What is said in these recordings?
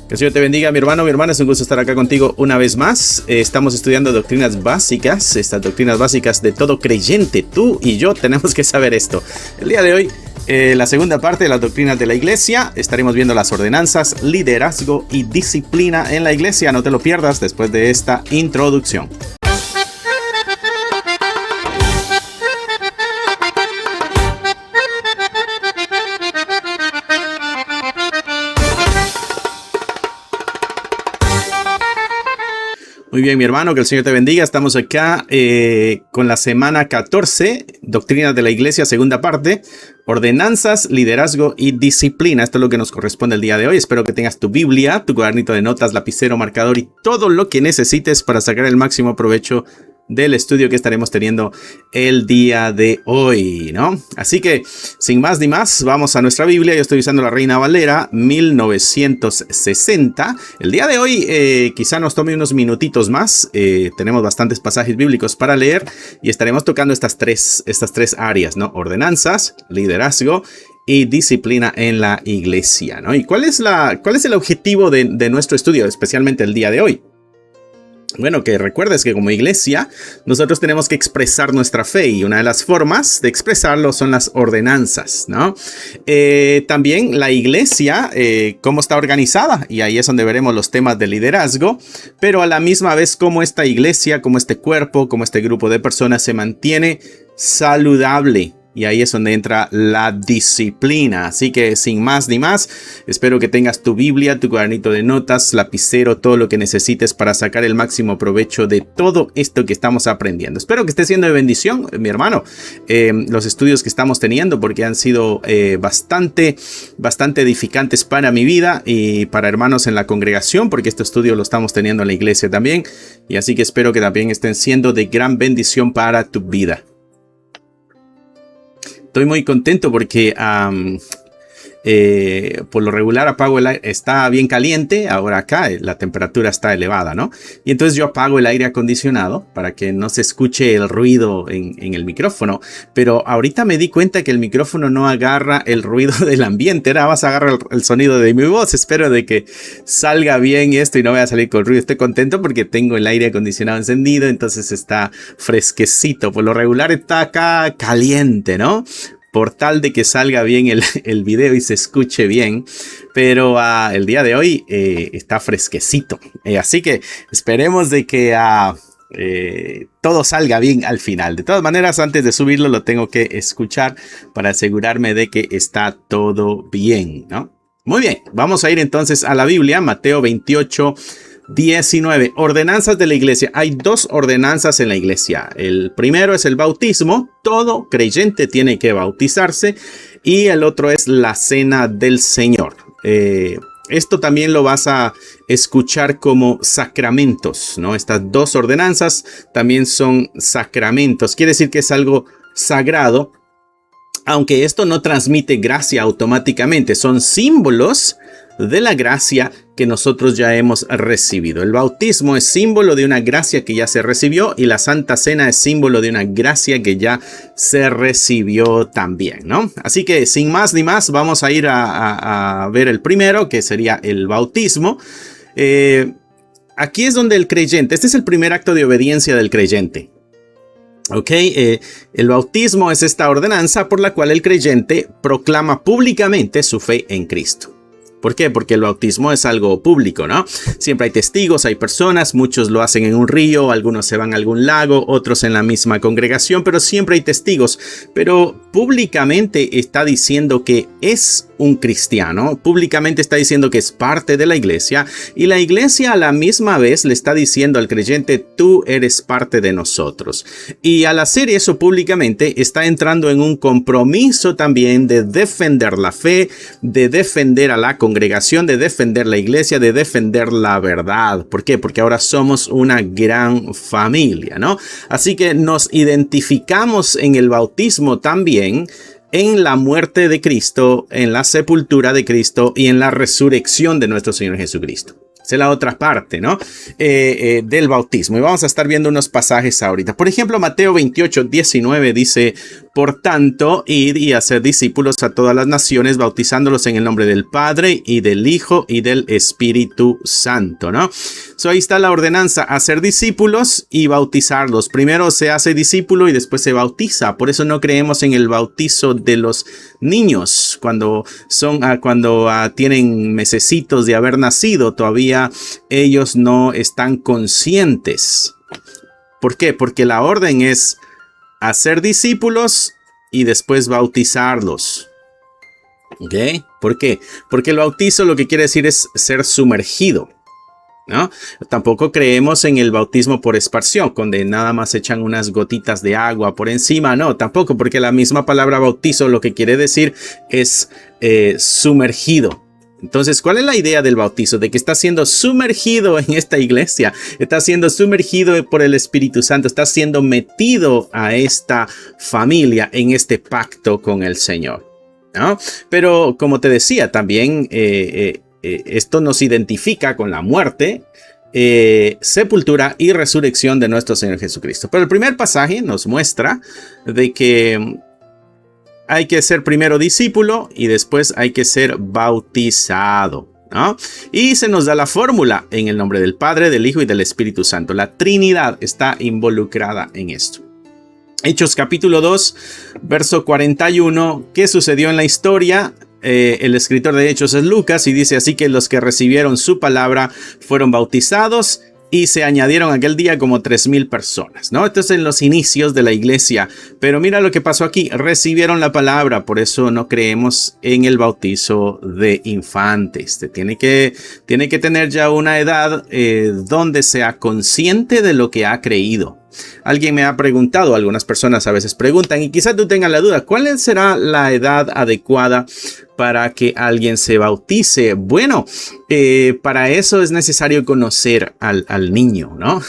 Que el Señor te bendiga, mi hermano, mi hermana. Es un gusto estar acá contigo una vez más. Estamos estudiando doctrinas básicas, estas doctrinas básicas de todo creyente. Tú y yo tenemos que saber esto. El día de hoy, la segunda parte de las doctrinas de la iglesia. Estaremos viendo las ordenanzas, liderazgo y disciplina en la iglesia. No te lo pierdas después de esta introducción. Muy bien, mi hermano, que el Señor te bendiga. Estamos acá con la semana 14, Doctrinas de la Iglesia, segunda parte, ordenanzas, liderazgo y disciplina. Esto es lo que nos corresponde el día de hoy. Espero que tengas tu Biblia, tu cuadernito de notas, lapicero, marcador y todo lo que necesites para sacar el máximo provecho del estudio que estaremos teniendo el día de hoy, ¿no? Así que, sin más ni más, vamos a nuestra Biblia. Yo estoy usando la Reina Valera 1960. El día de hoy quizá nos tome unos minutitos más. Tenemos bastantes pasajes bíblicos para leer y estaremos tocando estas tres áreas, ¿no? Ordenanzas, liderazgo y disciplina en la iglesia, ¿no? ¿Y cuál es el objetivo de nuestro estudio, especialmente el día de hoy? Bueno, que recuerdes que como iglesia nosotros tenemos que expresar nuestra fe y una de las formas de expresarlo son las ordenanzas, ¿no? También la iglesia, cómo está organizada, y ahí es donde veremos los temas de liderazgo, pero a la misma vez cómo esta iglesia, cómo este cuerpo, cómo este grupo de personas se mantiene saludable. Y ahí es donde entra la disciplina. Así que sin más ni más, espero que tengas tu Biblia, tu cuadernito de notas, lapicero, todo lo que necesites para sacar el máximo provecho de todo esto que estamos aprendiendo. Espero que esté siendo de bendición, mi hermano, los estudios que estamos teniendo, porque han sido bastante edificantes para mi vida y para hermanos en la congregación, porque este estudio lo estamos teniendo en la iglesia también. Y así que espero que también estén siendo de gran bendición para tu vida. Estoy muy contento porque por lo regular apago el aire, está bien caliente, ahora acá la temperatura está elevada, ¿no? Y entonces yo apago el aire acondicionado para que no se escuche el ruido en el micrófono, pero ahorita me di cuenta que el micrófono no agarra el ruido del ambiente, nada más agarra el sonido de mi voz. Espero de que salga bien esto y no vaya a salir con ruido. Estoy contento porque tengo el aire acondicionado encendido, entonces está fresquecito. Por lo regular está acá caliente, ¿no? Por tal de que salga bien el video y se escuche bien. Pero el día de hoy está fresquecito. Así que esperemos de que todo salga bien al final. De todas maneras, antes de subirlo lo tengo que escuchar para asegurarme de que está todo bien, ¿no? Muy bien, vamos a ir entonces a la Biblia, Mateo 28:19. Ordenanzas de la iglesia. Hay dos ordenanzas en la iglesia. El primero es el bautismo. Todo creyente tiene que bautizarse. Y el otro es la cena del Señor. Esto también lo vas a escuchar como sacramentos, ¿no? Estas dos ordenanzas también son sacramentos. Quiere decir que es algo sagrado. Aunque esto no transmite gracia automáticamente. Son símbolos de la gracia que nosotros ya hemos recibido. El bautismo es símbolo de una gracia que ya se recibió y la Santa Cena es símbolo de una gracia que ya se recibió también, ¿no? Así que sin más ni más vamos a ir a ver el primero, que sería el bautismo. Aquí es donde el creyente, este es el primer acto de obediencia del creyente. Ok, el bautismo es esta ordenanza por la cual el creyente proclama públicamente su fe en Cristo. ¿Por qué? Porque el bautismo es algo público, ¿no? Siempre hay testigos, hay personas, muchos lo hacen en un río, algunos se van a algún lago, otros en la misma congregación, pero siempre hay testigos. Pero públicamente está diciendo que es un cristiano, públicamente está diciendo que es parte de la iglesia y la iglesia a la misma vez le está diciendo al creyente, tú eres parte de nosotros. Y al hacer eso públicamente está entrando en un compromiso también de defender la fe, de defender a la congregación, de defender la iglesia, de defender la verdad. ¿Por qué? Porque ahora somos una gran familia, ¿no? Así que nos identificamos en el bautismo también en la muerte de Cristo, en la sepultura de Cristo y en la resurrección de nuestro Señor Jesucristo. Esa es la otra parte, ¿no? Del bautismo. Y vamos a estar viendo unos pasajes ahorita. Por ejemplo, Mateo 28:19 dice, por tanto, id y hacer discípulos a todas las naciones, bautizándolos en el nombre del Padre y del Hijo y del Espíritu Santo, ¿no? So, ahí está la ordenanza, hacer discípulos y bautizarlos. Primero se hace discípulo y después se bautiza. Por eso no creemos en el bautizo de los niños cuando tienen mesecitos de haber nacido. Todavía ellos no están conscientes. ¿Por qué? Porque la orden es hacer discípulos y después bautizarlos. ¿Ok? ¿Por qué? Porque el bautizo lo que quiere decir es ser sumergido, ¿no? Tampoco creemos en el bautismo por esparción, donde nada más echan unas gotitas de agua por encima. No, tampoco, porque la misma palabra bautizo lo que quiere decir es sumergido. Entonces, ¿cuál es la idea del bautizo? De que está siendo sumergido en esta iglesia, está siendo sumergido por el Espíritu Santo, está siendo metido a esta familia, en este pacto con el Señor, ¿no? Pero como te decía, también esto nos identifica con la muerte, sepultura y resurrección de nuestro Señor Jesucristo. Pero el primer pasaje nos muestra de que hay que ser primero discípulo y después hay que ser bautizado, ¿no? Y se nos da la fórmula en el nombre del Padre, del Hijo y del Espíritu Santo. La Trinidad está involucrada en esto. Hechos capítulo 2, verso 41. ¿Qué sucedió en la historia? El escritor de Hechos es Lucas y dice así que los que recibieron su palabra fueron bautizados y se añadieron aquel día como 3,000 personas, ¿no? Esto es en los inicios de la iglesia. Pero mira lo que pasó aquí. Recibieron la palabra. Por eso no creemos en el bautizo de infantes. Tiene que tener ya una edad donde sea consciente de lo que ha creído. Alguien me ha preguntado, algunas personas a veces preguntan, y quizás tú tengas la duda, ¿cuál será la edad adecuada para que alguien se bautice? Bueno, para eso es necesario conocer al niño, ¿no?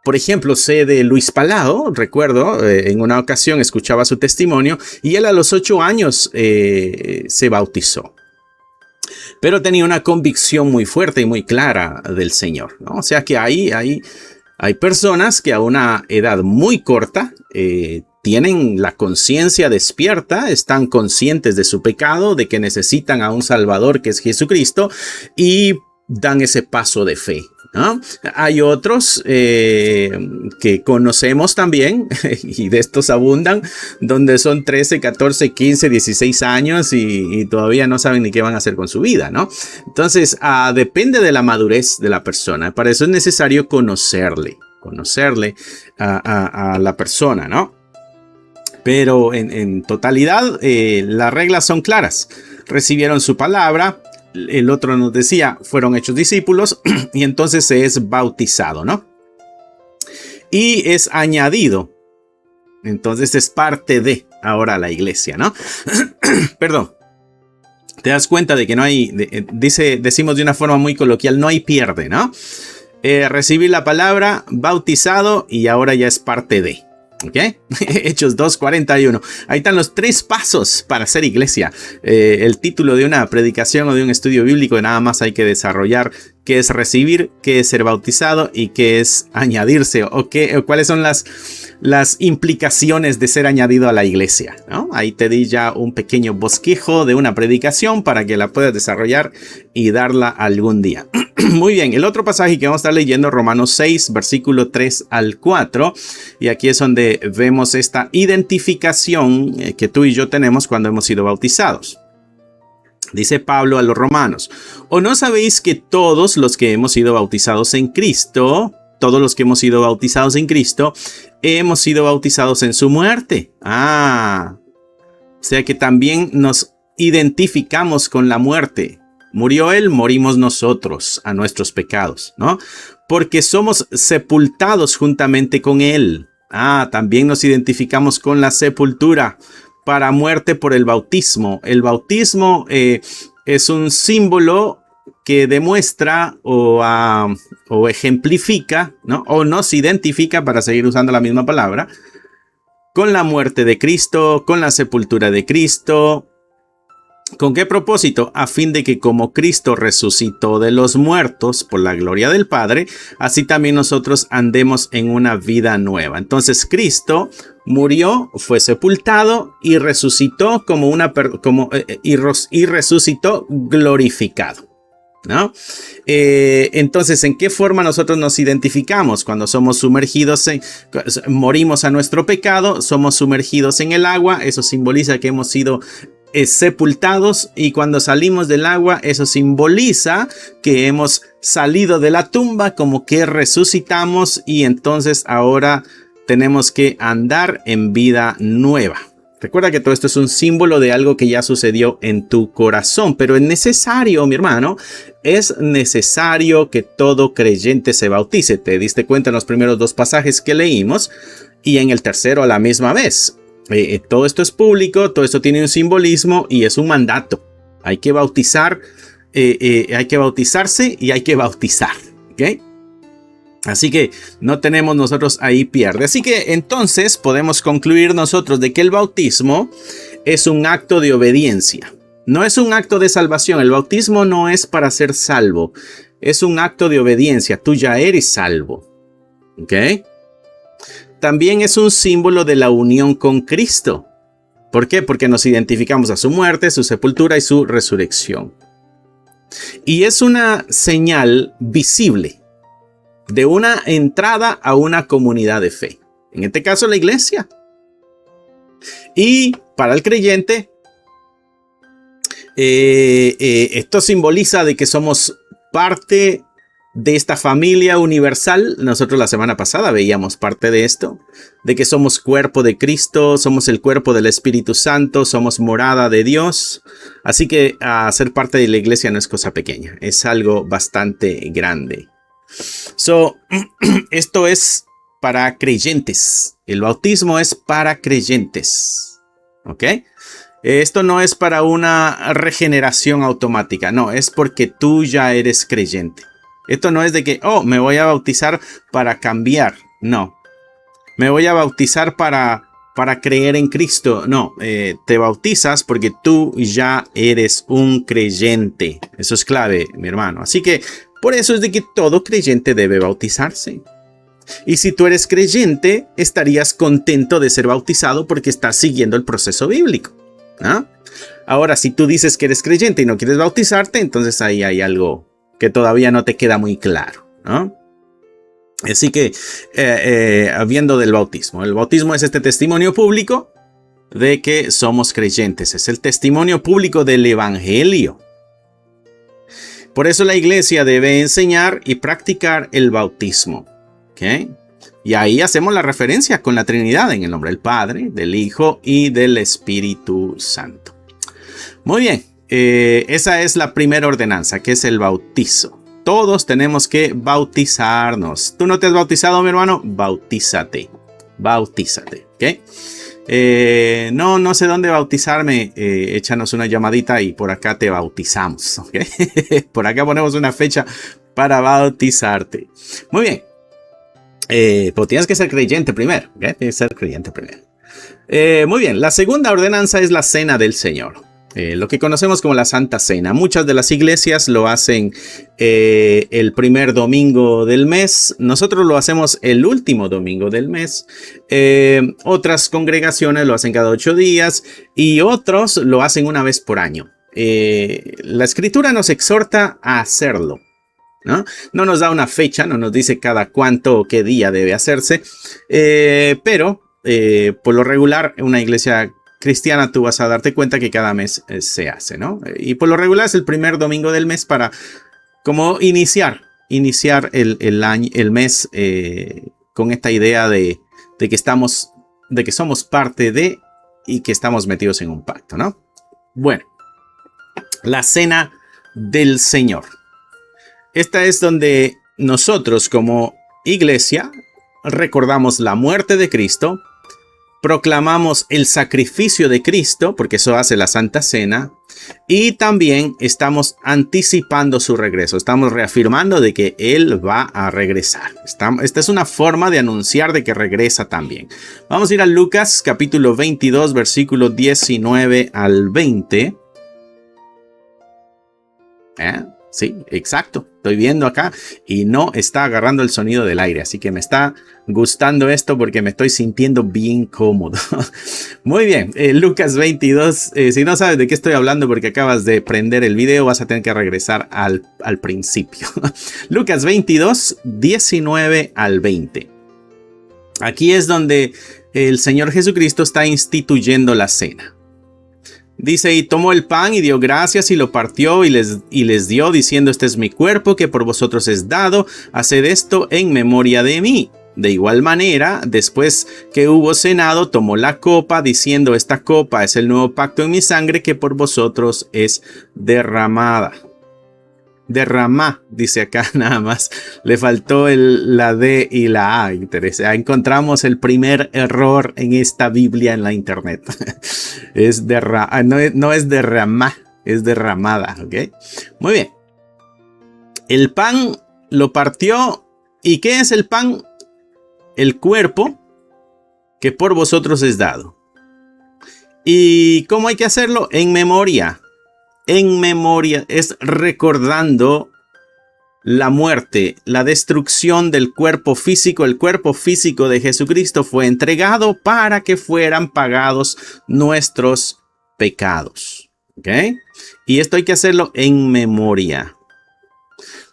Por ejemplo, sé de Luis Palao, recuerdo, en una ocasión escuchaba su testimonio y él a los 8 años se bautizó. Pero tenía una convicción muy fuerte y muy clara del Señor, ¿no? O sea que hay personas que a una edad muy corta tienen la conciencia despierta, están conscientes de su pecado, de que necesitan a un Salvador que es Jesucristo y dan ese paso de fe, ¿no? Hay otros que conocemos también, y de estos abundan, donde son 13, 14, 15, 16 años y todavía no saben ni qué van a hacer con su vida, ¿no? Entonces, depende de la madurez de la persona. Para eso es necesario conocerle a la persona, ¿no? Pero en totalidad, las reglas son claras. Recibieron su palabra. El otro nos decía, fueron hechos discípulos y entonces se es bautizado, ¿no? Y es añadido. Entonces es parte de ahora la iglesia, ¿no? Perdón. Te das cuenta de que no hay, decimos de una forma muy coloquial, no hay pierde, ¿no? Recibir la palabra, bautizado y ahora ya es parte de. ¿Ok? Hechos 2:41. Ahí están los 3 pasos para ser iglesia. El título de una predicación o de un estudio bíblico, nada más hay que desarrollar qué es recibir, qué es ser bautizado y qué es añadirse o cuáles son las implicaciones de ser añadido a la iglesia, ¿no? Ahí te di ya un pequeño bosquejo de una predicación para que la puedas desarrollar y darla algún día. Muy bien, el otro pasaje que vamos a estar leyendo, Romanos 6, versículo 3 al 4. Y aquí es donde vemos esta identificación que tú y yo tenemos cuando hemos sido bautizados. Dice Pablo a los romanos, ¿o no sabéis que todos los que hemos sido bautizados en Cristo, hemos sido bautizados en su muerte? O sea que también nos identificamos con la muerte. Murió él, morimos nosotros a nuestros pecados, ¿no? Porque somos sepultados juntamente con él. También nos identificamos con la sepultura para muerte por el bautismo. El bautismo es un símbolo que demuestra o ejemplifica, ¿no? O nos identifica, para seguir usando la misma palabra, con la muerte de Cristo, con la sepultura de Cristo. ¿Con qué propósito? A fin de que como Cristo resucitó de los muertos por la gloria del Padre, así también nosotros andemos en una vida nueva. Entonces Cristo murió, fue sepultado y resucitó y resucitó glorificado, ¿no? Entonces, ¿en qué forma nosotros nos identificamos? Cuando somos sumergidos morimos a nuestro pecado, somos sumergidos en el agua, eso simboliza que hemos sido sepultados, y cuando salimos del agua, eso simboliza que hemos salido de la tumba, como que resucitamos, y entonces ahora tenemos que andar en vida nueva. Recuerda que todo esto es un símbolo de algo que ya sucedió en tu corazón, pero es necesario, mi hermano, es necesario que todo creyente se bautice. Te diste cuenta en los primeros dos pasajes que leímos, y en el tercero a la misma vez. Todo esto es público, todo esto tiene un simbolismo y es un mandato. Hay que bautizar, hay que bautizarse y hay que bautizar, ¿ok? Así que no tenemos nosotros ahí pierde. Así que entonces podemos concluir nosotros de que el bautismo es un acto de obediencia. No es un acto de salvación. El bautismo no es para ser salvo. Es un acto de obediencia. Tú ya eres salvo, ¿ok? También es un símbolo de la unión con Cristo. ¿Por qué? Porque nos identificamos a su muerte, su sepultura y su resurrección. Y es una señal visible de una entrada a una comunidad de fe. En este caso, la iglesia. Y para el creyente, esto simboliza de que somos parte de esta familia universal. Nosotros la semana pasada veíamos parte de esto, de que somos cuerpo de Cristo, somos el cuerpo del Espíritu Santo, somos morada de Dios. Así que ser parte de la iglesia no es cosa pequeña, es algo bastante grande. Esto es para creyentes. El bautismo es para creyentes, ¿ok? Esto no es para una regeneración automática, no, es porque tú ya eres creyente. Esto no es de que, me voy a bautizar para cambiar. No. Me voy a bautizar para creer en Cristo. No. Te bautizas porque tú ya eres un creyente. Eso es clave, mi hermano. Así que por eso es de que todo creyente debe bautizarse. Y si tú eres creyente, estarías contento de ser bautizado porque estás siguiendo el proceso bíblico, ¿no? Ahora, si tú dices que eres creyente y no quieres bautizarte, entonces ahí hay algo que todavía no te queda muy claro, ¿no? Así que, habiendo del bautismo. El bautismo es este testimonio público de que somos creyentes. Es el testimonio público del evangelio. Por eso la iglesia debe enseñar y practicar el bautismo, ¿ok? Y ahí hacemos la referencia con la Trinidad en el nombre del Padre, del Hijo y del Espíritu Santo. Muy bien. Esa es la primera ordenanza, que es el bautizo. Todos tenemos que bautizarnos. ¿Tú no te has bautizado, mi hermano? Bautízate. Bautízate, ¿ok? No sé dónde bautizarme. Échanos una llamadita y por acá te bautizamos, ¿ok? Por acá ponemos una fecha para bautizarte. Muy bien. Pero tienes que ser creyente primero, ¿ok? Tienes que ser creyente primero. Muy bien. La segunda ordenanza es la cena del Señor. Lo que conocemos como la Santa Cena. Muchas de las iglesias lo hacen el primer domingo del mes. Nosotros lo hacemos el último domingo del mes. Otras congregaciones lo hacen cada 8 días y otros lo hacen una vez por año. La Escritura nos exhorta a hacerlo, ¿no? No nos da una fecha, no nos dice cada cuánto o qué día debe hacerse, pero por lo regular una iglesia cristiana tú vas a darte cuenta que cada mes se hace, ¿no? Y por lo regular es el primer domingo del mes para como iniciar el año, el mes con esta idea de que somos parte de y que estamos metidos en un pacto, ¿no? Bueno, la cena del Señor. Esta es donde nosotros como iglesia recordamos la muerte de Cristo, proclamamos el sacrificio de Cristo, porque eso hace la Santa Cena, y también estamos anticipando su regreso. Estamos reafirmando de que Él va a regresar. Esta es una forma de anunciar de que regresa también. Vamos a ir a Lucas capítulo 22, versículo 19 al 20. Sí, exacto. Estoy viendo acá y no está agarrando el sonido del aire. Así que me está gustando esto porque me estoy sintiendo bien cómodo. Muy bien. Lucas 22. Si no sabes de qué estoy hablando porque acabas de prender el video, vas a tener que regresar al principio. Lucas 22, 19 al 20. Aquí es donde el Señor Jesucristo está instituyendo la cena. Dice, y tomó el pan y dio gracias y lo partió y les dio, diciendo, este es mi cuerpo que por vosotros es dado, haced esto en memoria de mí. De igual manera, después que hubo cenado, tomó la copa, diciendo, esta copa es el nuevo pacto en mi sangre que por vosotros es derramada. Derramá, dice acá nada más. Le faltó la D y la A. Encontramos el primer error en esta Biblia en la internet. No es derramá, es derramada. ¿Ok? Muy bien. El pan lo partió. ¿Y qué es el pan? El cuerpo que por vosotros es dado. ¿Y cómo hay que hacerlo? En memoria. En memoria es recordando la muerte, la destrucción del cuerpo físico. El cuerpo físico de Jesucristo fue entregado para que fueran pagados nuestros pecados. ¿Ok? Y esto hay que hacerlo en memoria.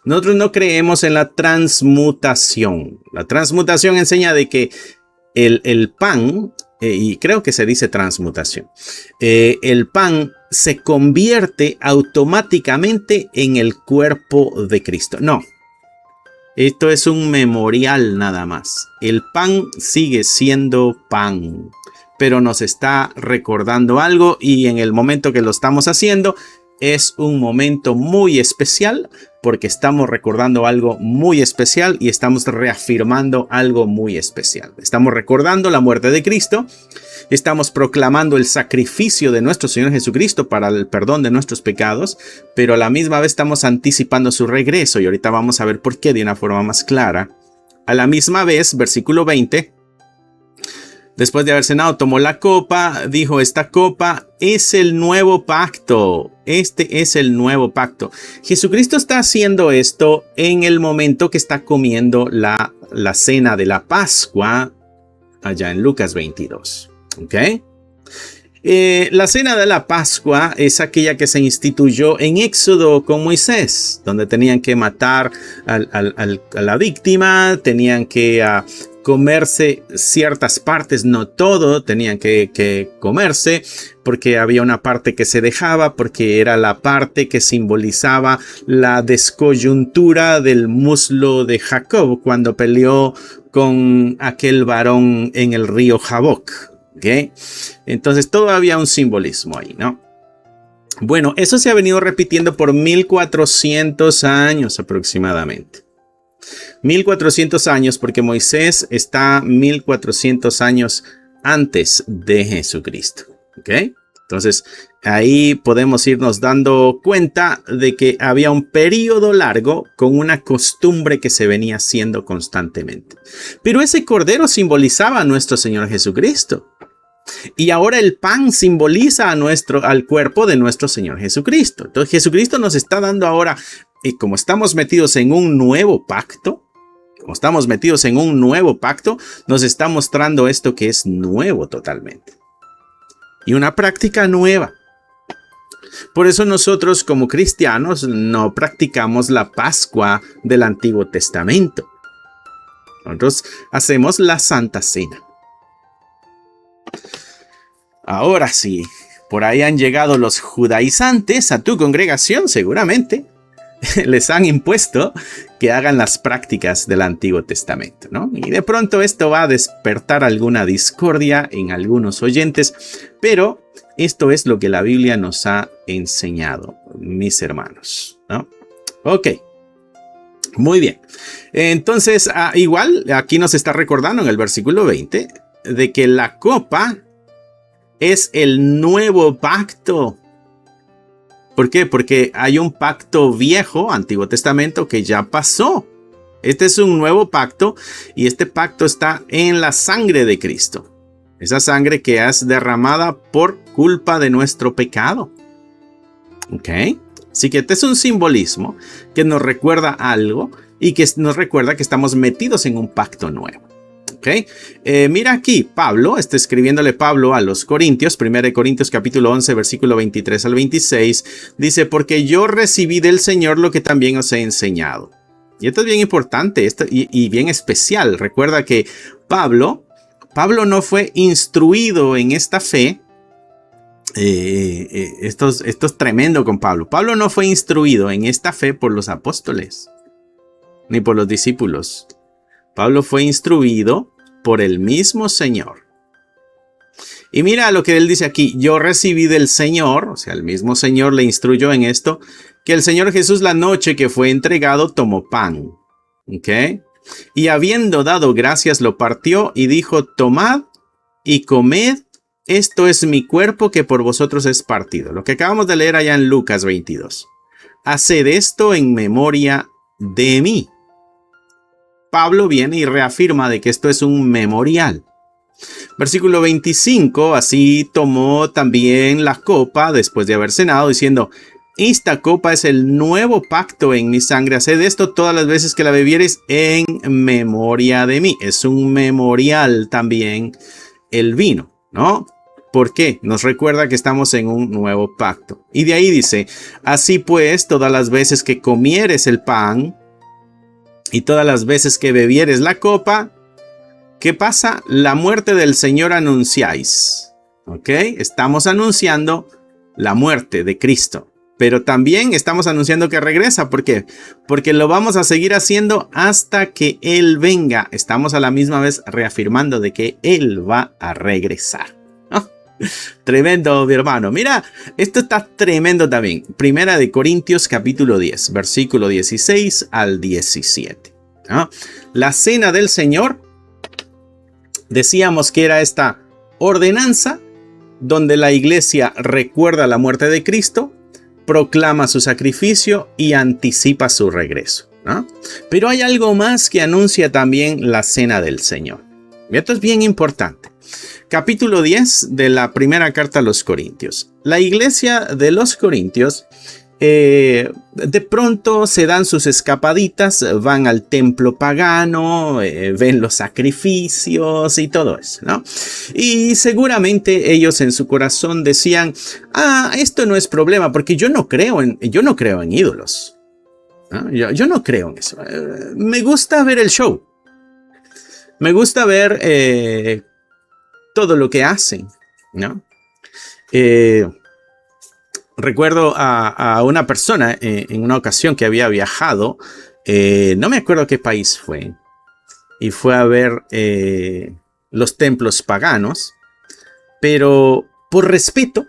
Nosotros no creemos en la transmutación. La transmutación enseña de que el pan, y creo que se dice transmutación, el pan se convierte automáticamente en el cuerpo de Cristo. No, esto es un memorial nada más. El pan sigue siendo pan, pero nos está recordando algo y en el momento que lo estamos haciendo es un momento muy especial porque estamos recordando algo muy especial y estamos reafirmando algo muy especial. Estamos recordando la muerte de Cristo. Estamos proclamando el sacrificio de nuestro Señor Jesucristo para el perdón de nuestros pecados, pero a la misma vez estamos anticipando su regreso y ahorita vamos a ver por qué de una forma más clara. A la misma vez, versículo 20, después de haber cenado, tomó la copa, dijo, esta copa es el nuevo pacto. Este es el nuevo pacto. Jesucristo está haciendo esto en el momento que está comiendo la cena de la Pascua allá en Lucas 22. ¿Ok? La cena de la Pascua es aquella que se instituyó en Éxodo con Moisés, donde tenían que matar a la víctima, tenían que comerse ciertas partes, no todo tenían que comerse, porque había una parte que se dejaba, porque era la parte que simbolizaba la descoyuntura del muslo de Jacob cuando peleó con aquel varón en el río Jaboc. ¿Okay? Entonces todo había un simbolismo ahí, ¿no? Bueno, eso se ha venido repitiendo por 1400 años aproximadamente. 1400 años porque Moisés está 1400 años antes de Jesucristo. ¿Ok? Entonces ahí podemos irnos dando cuenta de que había un periodo largo con una costumbre que se venía haciendo constantemente. Pero ese cordero simbolizaba a nuestro Señor Jesucristo. Y ahora el pan simboliza al cuerpo de nuestro Señor Jesucristo. Entonces Jesucristo nos está dando ahora, y como estamos metidos en un nuevo pacto, nos está mostrando esto que es nuevo totalmente. Y una práctica nueva. Por eso nosotros como cristianos no practicamos la Pascua del Antiguo Testamento. Nosotros hacemos la Santa Cena. Ahora sí, por ahí han llegado los judaizantes a tu congregación, seguramente. Les han impuesto que hagan las prácticas del Antiguo Testamento, ¿no? Y de pronto esto va a despertar alguna discordia en algunos oyentes, pero esto es lo que la Biblia nos ha enseñado, mis hermanos, ¿no? Ok. Muy bien. Entonces, igual, aquí nos está recordando en el versículo 20 de que la copa es el nuevo pacto. ¿Por qué? Porque hay un pacto viejo, Antiguo Testamento, que ya pasó. Este es un nuevo pacto y este pacto está en la sangre de Cristo. Esa sangre que es derramada por culpa de nuestro pecado. ¿Ok? Así que este es un simbolismo que nos recuerda algo y que nos recuerda que estamos metidos en un pacto nuevo. ¿Okay? Mira aquí, Pablo está escribiéndole Pablo a los Corintios, 1 Corintios capítulo 11, versículo 23 al 26, dice, porque yo recibí del Señor lo que también os he enseñado. Y esto es bien importante y bien especial. Recuerda que Pablo no fue instruido en esta fe. Esto es tremendo con Pablo. Pablo no fue instruido en esta fe por los apóstoles, ni por los discípulos. Pablo fue instruido por el mismo Señor. Y mira lo que él dice aquí. Yo recibí del Señor, o sea, el mismo Señor le instruyó en esto, que el Señor Jesús la noche que fue entregado tomó pan. ¿Ok? Y habiendo dado gracias lo partió y dijo, tomad y comed, esto es mi cuerpo que por vosotros es partido. Lo que acabamos de leer allá en Lucas 22. Haced esto en memoria de mí. Pablo viene y reafirma de que esto es un memorial. Versículo 25, así tomó también la copa después de haber cenado, diciendo, esta copa es el nuevo pacto en mi sangre, haced esto todas las veces que la bebiereis en memoria de mí. Es un memorial también el vino, ¿no? ¿Por qué? Nos recuerda que estamos en un nuevo pacto. Y de ahí dice, así pues, todas las veces que comieres el pan, y todas las veces que bebieres la copa, ¿qué pasa? La muerte del Señor anunciáis. ¿Ok? Estamos anunciando la muerte de Cristo. Pero también estamos anunciando que regresa. ¿Por qué? Porque lo vamos a seguir haciendo hasta que Él venga. Estamos a la misma vez reafirmando de que Él va a regresar. ¿No? Tremendo, mi hermano. Mira, esto está tremendo también. Primera de Corintios capítulo 10, versículo 16 al 17. ¿No? La cena del Señor, decíamos que era esta ordenanza donde la iglesia recuerda la muerte de Cristo, proclama su sacrificio y anticipa su regreso, ¿no? Pero hay algo más que anuncia también la cena del Señor. Y esto es bien importante. Capítulo 10 de la primera carta a los Corintios. La iglesia de los Corintios de pronto se dan sus escapaditas, van al templo pagano, ven los sacrificios y todo eso, ¿no? Y seguramente ellos en su corazón decían, esto no es problema porque yo no creo en ídolos, ¿no? Yo no creo en eso. Me gusta ver el show. Me gusta ver todo lo que hacen, ¿no? Recuerdo a una persona en una ocasión que había viajado, no me acuerdo qué país fue, y fue a ver los templos paganos, pero por respeto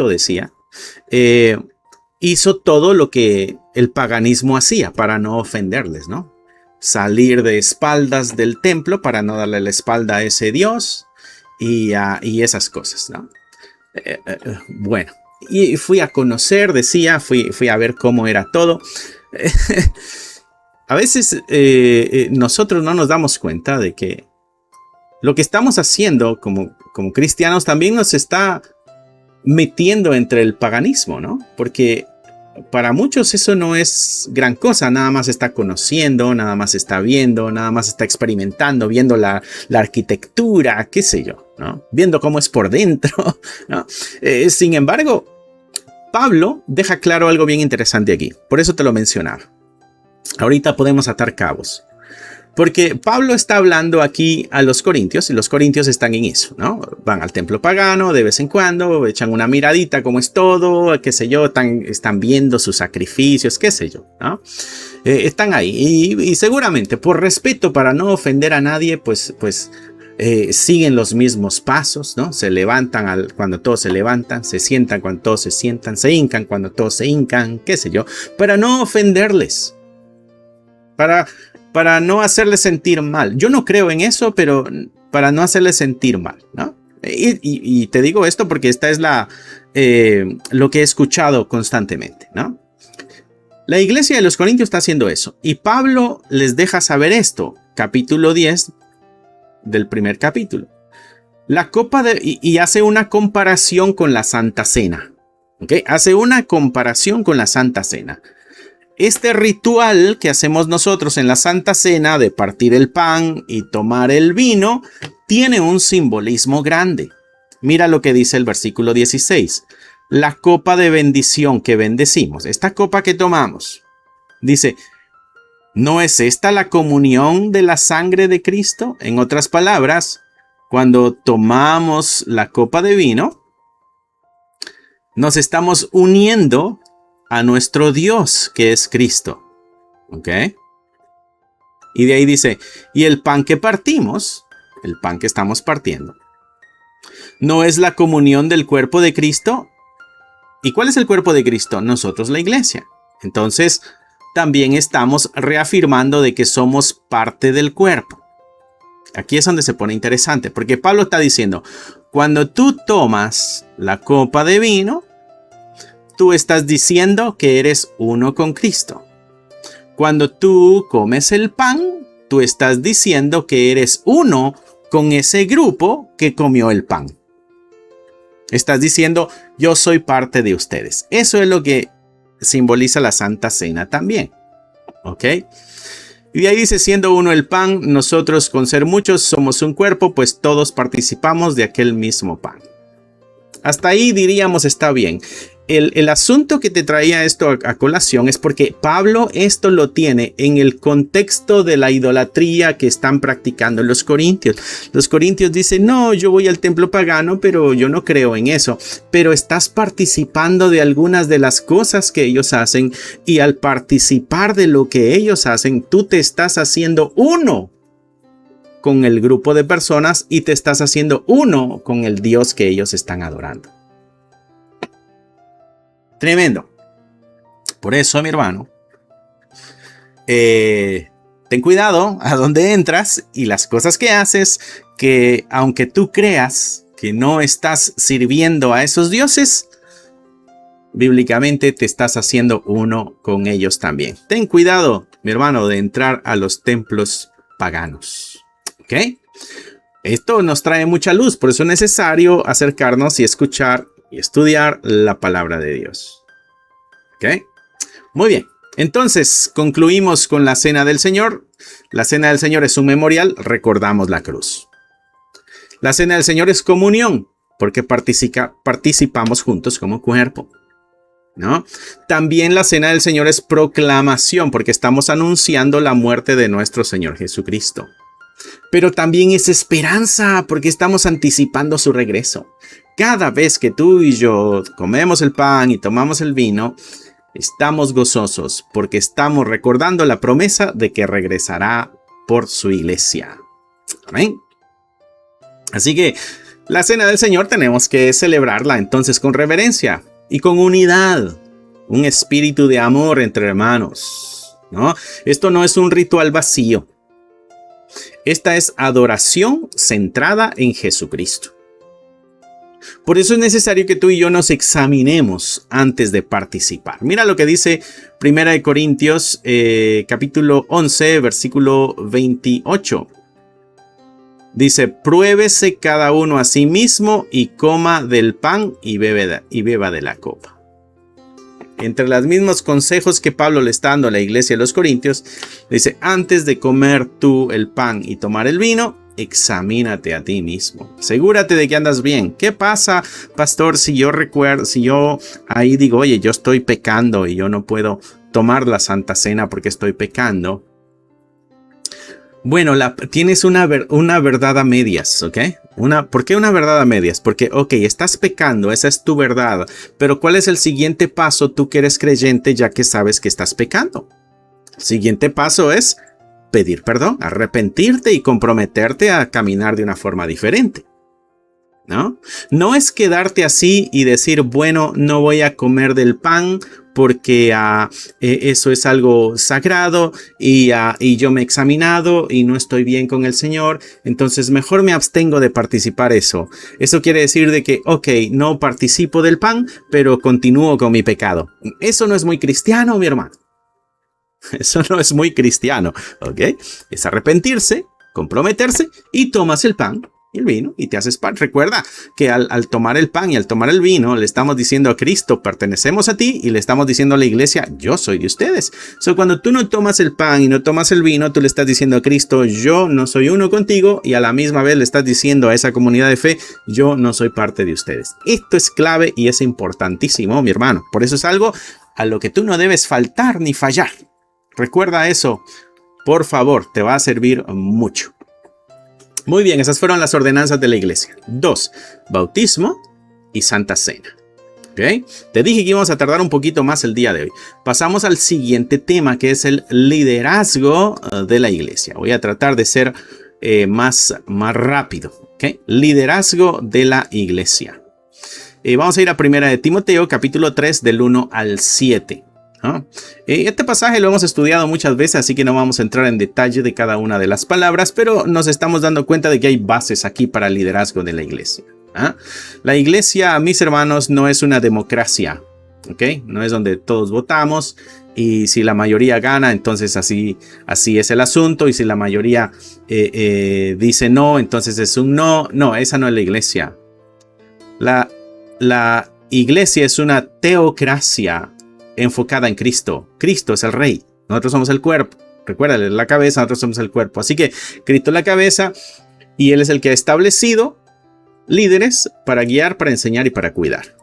decía, hizo todo lo que el paganismo hacía para no ofenderles, ¿no? Salir de espaldas del templo para no darle la espalda a ese dios y esas cosas, ¿no? Bueno, y fui a conocer, decía, fui a ver cómo era todo. A veces nosotros no nos damos cuenta de que lo que estamos haciendo como cristianos también nos está metiendo entre el paganismo, ¿no? Porque para muchos eso no es gran cosa, nada más está conociendo, nada más está viendo, nada más está experimentando, viendo la arquitectura, qué sé yo, ¿no? Viendo cómo es por dentro, ¿no? Sin embargo, Pablo deja claro algo bien interesante aquí, por eso te lo mencionaba. Ahorita podemos atar cabos. Porque Pablo está hablando aquí a los corintios y los corintios están en eso, ¿no? Van al templo pagano de vez en cuando, echan una miradita cómo es todo, qué sé yo, están viendo sus sacrificios, qué sé yo, ¿no? Están ahí y seguramente por respeto para no ofender a nadie, pues siguen los mismos pasos, ¿no? Se levantan cuando todos se levantan, se sientan cuando todos se sientan, se hincan cuando todos se hincan, qué sé yo, para no ofenderles, para no hacerles sentir mal. Yo no creo en eso, pero para no hacerles sentir mal, ¿no? Y te digo esto porque esta es lo que he escuchado constantemente, ¿no? La iglesia de los Corintios está haciendo eso. Y Pablo les deja saber esto. Capítulo 10 del primer capítulo. La copa y hace una comparación con la Santa Cena. ¿Ok? Hace una comparación con la Santa Cena. Este ritual que hacemos nosotros en la Santa Cena de partir el pan y tomar el vino tiene un simbolismo grande. Mira lo que dice el versículo 16. La copa de bendición que bendecimos, esta copa que tomamos, dice, ¿no es esta la comunión de la sangre de Cristo? En otras palabras, cuando tomamos la copa de vino, nos estamos uniendo a nuestro Dios, que es Cristo. ¿Ok? Y de ahí dice, y el pan que partimos, el pan que estamos partiendo, ¿no es la comunión del cuerpo de Cristo? ¿Y cuál es el cuerpo de Cristo? Nosotros, la iglesia. Entonces, también estamos reafirmando de que somos parte del cuerpo. Aquí es donde se pone interesante, porque Pablo está diciendo, cuando tú tomas la copa de vino, tú estás diciendo que eres uno con Cristo. Cuando tú comes el pan, tú estás diciendo que eres uno con ese grupo que comió el pan. Estás diciendo, yo soy parte de ustedes. Eso es lo que simboliza la Santa Cena también. ¿Ok? Y de ahí dice, siendo uno el pan, nosotros con ser muchos somos un cuerpo, pues todos participamos de aquel mismo pan. Hasta ahí diríamos está bien. El asunto que te traía esto a colación es porque Pablo esto lo tiene en el contexto de la idolatría que están practicando los corintios. Los corintios dicen, no, yo voy al templo pagano, pero yo no creo en eso. Pero estás participando de algunas de las cosas que ellos hacen y al participar de lo que ellos hacen, tú te estás haciendo uno con el grupo de personas y te estás haciendo uno con el Dios que ellos están adorando. Tremendo. Por eso, mi hermano, ten cuidado a dónde entras y las cosas que haces, que aunque tú creas que no estás sirviendo a esos dioses, bíblicamente te estás haciendo uno con ellos también. Ten cuidado, mi hermano, de entrar a los templos paganos. ¿Ok? Esto nos trae mucha luz, por eso es necesario acercarnos y escuchar y estudiar la palabra de Dios. ¿Ok? Muy bien. Entonces, concluimos con la Cena del Señor. La Cena del Señor es un memorial, recordamos la cruz. La Cena del Señor es comunión, porque participamos juntos como cuerpo, ¿no? También la Cena del Señor es proclamación, porque estamos anunciando la muerte de nuestro Señor Jesucristo. Pero también es esperanza, porque estamos anticipando su regreso. Cada vez que tú y yo comemos el pan y tomamos el vino, estamos gozosos porque estamos recordando la promesa de que regresará por su iglesia. Amén. Así que la Cena del Señor tenemos que celebrarla entonces con reverencia y con unidad. Un espíritu de amor entre hermanos, ¿no? Esto no es un ritual vacío. Esta es adoración centrada en Jesucristo. Por eso es necesario que tú y yo nos examinemos antes de participar. Mira lo que dice 1 Corintios capítulo 11, versículo 28. Dice, pruébese cada uno a sí mismo y coma del pan y beba de la copa. Entre los mismos consejos que Pablo le está dando a la iglesia de los Corintios, dice, antes de comer tú el pan y tomar el vino, examínate a ti mismo. Asegúrate de que andas bien. ¿Qué pasa, pastor, si yo ahí digo, oye, yo estoy pecando y yo no puedo tomar la Santa Cena porque estoy pecando? Bueno, tienes una verdad a medias, ¿ok? ¿Por qué una verdad a medias? Porque, ok, estás pecando, esa es tu verdad, pero ¿cuál es el siguiente paso tú que eres creyente ya que sabes que estás pecando? El siguiente paso es pedir perdón, arrepentirte y comprometerte a caminar de una forma diferente, ¿no? No es quedarte así y decir, bueno, no voy a comer del pan porque eso es algo sagrado y yo me he examinado y no estoy bien con el Señor, entonces mejor me abstengo de participar eso. Eso quiere decir de que, ok, no participo del pan, pero continúo con mi pecado. Eso no es muy cristiano, mi hermano. Eso no es muy cristiano, ¿ok? Es arrepentirse, comprometerse y tomas el pan el vino y te haces parte. Recuerda que al tomar el pan y al tomar el vino, le estamos diciendo a Cristo, pertenecemos a ti, y le estamos diciendo a la iglesia, yo soy de ustedes. Cuando tú no tomas el pan y no tomas el vino, tú le estás diciendo a Cristo, yo no soy uno contigo, y a la misma vez le estás diciendo a esa comunidad de fe, yo no soy parte de ustedes. Esto es clave y es importantísimo, mi hermano. Por eso es algo a lo que tú no debes faltar ni fallar. Recuerda eso, por favor, te va a servir mucho. Muy bien, esas fueron las ordenanzas de la iglesia. 2. Bautismo y Santa Cena. ¿Okay? Te dije que íbamos a tardar un poquito más el día de hoy. Pasamos al siguiente tema, que es el liderazgo de la iglesia. Voy a tratar de ser más rápido. ¿Okay? Liderazgo de la iglesia. Vamos a ir a 1 de Timoteo, capítulo 3, del 1 al 7. ¿No? Este pasaje lo hemos estudiado muchas veces, así que no vamos a entrar en detalle de cada una de las palabras, pero nos estamos dando cuenta de que hay bases aquí para el liderazgo de la iglesia. La iglesia, mis hermanos, no es una democracia, ¿ok? No es donde todos votamos y si la mayoría gana, entonces así es el asunto, y si la mayoría dice no, entonces es un no. No, esa no es la iglesia. La iglesia es una teocracia enfocada en Cristo. Cristo es el rey. Nosotros somos el cuerpo. Recuérdale, la cabeza, nosotros somos el cuerpo. Así que Cristo es la cabeza y Él es el que ha establecido líderes para guiar, para enseñar y para cuidar.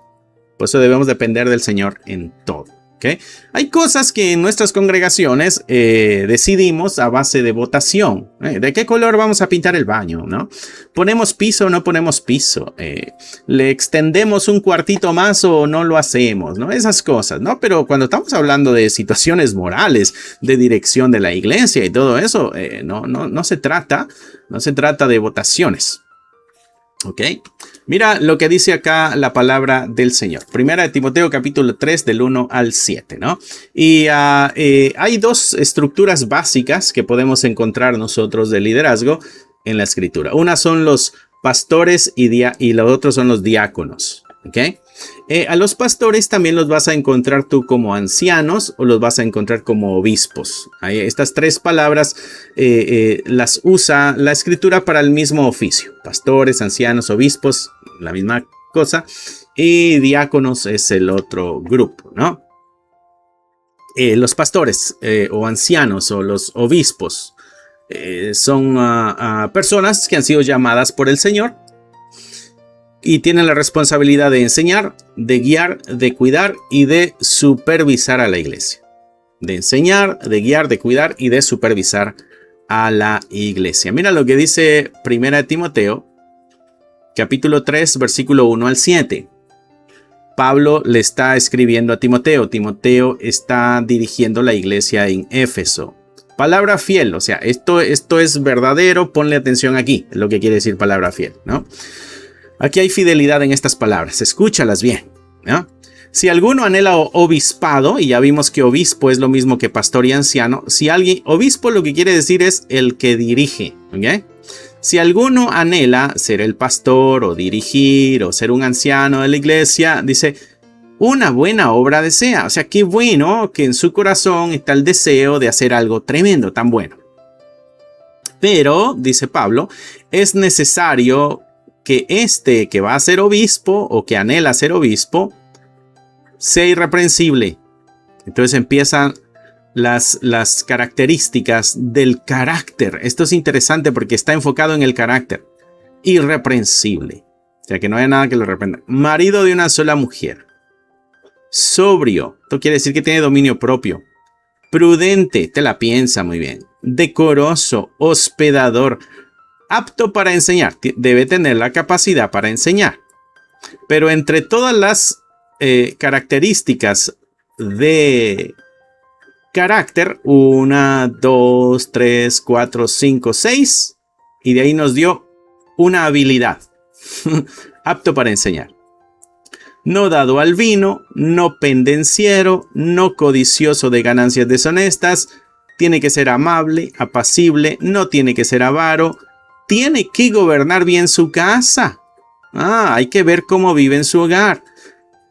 Por eso debemos depender del Señor en todo. ¿Okay? Hay cosas que en nuestras congregaciones decidimos a base de votación. ¿De qué color vamos a pintar el baño? ¿No? ¿Ponemos piso o no ponemos piso? ¿Le extendemos un cuartito más o no lo hacemos? ¿No? Esas cosas, ¿no? Pero cuando estamos hablando de situaciones morales, de dirección de la iglesia y todo eso, no se trata de votaciones. ¿Ok? Mira lo que dice acá la palabra del Señor. 1 de Timoteo capítulo 3 del 1 al 7, ¿no? Y hay dos estructuras básicas que podemos encontrar nosotros de liderazgo en la escritura. Una son los pastores y los otros son los diáconos. ¿Ok? A los pastores también los vas a encontrar tú como ancianos o los vas a encontrar como obispos. Estas tres palabras las usa la escritura para el mismo oficio. Pastores, ancianos, obispos, la misma cosa. Y diáconos es el otro grupo, ¿no? Los pastores o ancianos o los obispos son personas que han sido llamadas por el Señor y tienen la responsabilidad de enseñar, de guiar, de cuidar y de supervisar a la iglesia. De enseñar, de guiar, de cuidar y de supervisar a la iglesia. Mira lo que dice 1 de Timoteo, capítulo 3, versículo 1 al 7. Pablo le está escribiendo a Timoteo. Timoteo está dirigiendo la iglesia en Éfeso. Palabra fiel, o sea, esto es verdadero, ponle atención aquí, es lo que quiere decir palabra fiel, ¿no? Aquí hay fidelidad en estas palabras, escúchalas bien, ¿no? Si alguno anhela obispado, y ya vimos que obispo es lo mismo que pastor y anciano, obispo lo que quiere decir es el que dirige, ¿ok? Si alguno anhela ser el pastor o dirigir o ser un anciano de la iglesia, dice, una buena obra desea. O sea, qué bueno que en su corazón está el deseo de hacer algo tremendo, tan bueno. Pero, dice Pablo, es necesario que este que va a ser obispo o que anhela ser obispo sea irreprensible. Entonces empiezan las características del carácter. Esto es interesante porque está enfocado en el carácter. Irreprensible. O sea, que no haya nada que lo reprenda. Marido de una sola mujer. Sobrio. Esto quiere decir que tiene dominio propio. Prudente. Te la piensa muy bien. Decoroso. Hospedador. Apto para enseñar. Debe tener la capacidad para enseñar. Pero entre todas las características de carácter, 1, 2, 3, 4, 5, 6. Y de ahí nos dio una habilidad. Apto para enseñar. No dado al vino, no pendenciero, no codicioso de ganancias deshonestas. Tiene que ser amable, apacible, no tiene que ser avaro. Tiene que gobernar bien su casa. Hay que ver cómo vive en su hogar.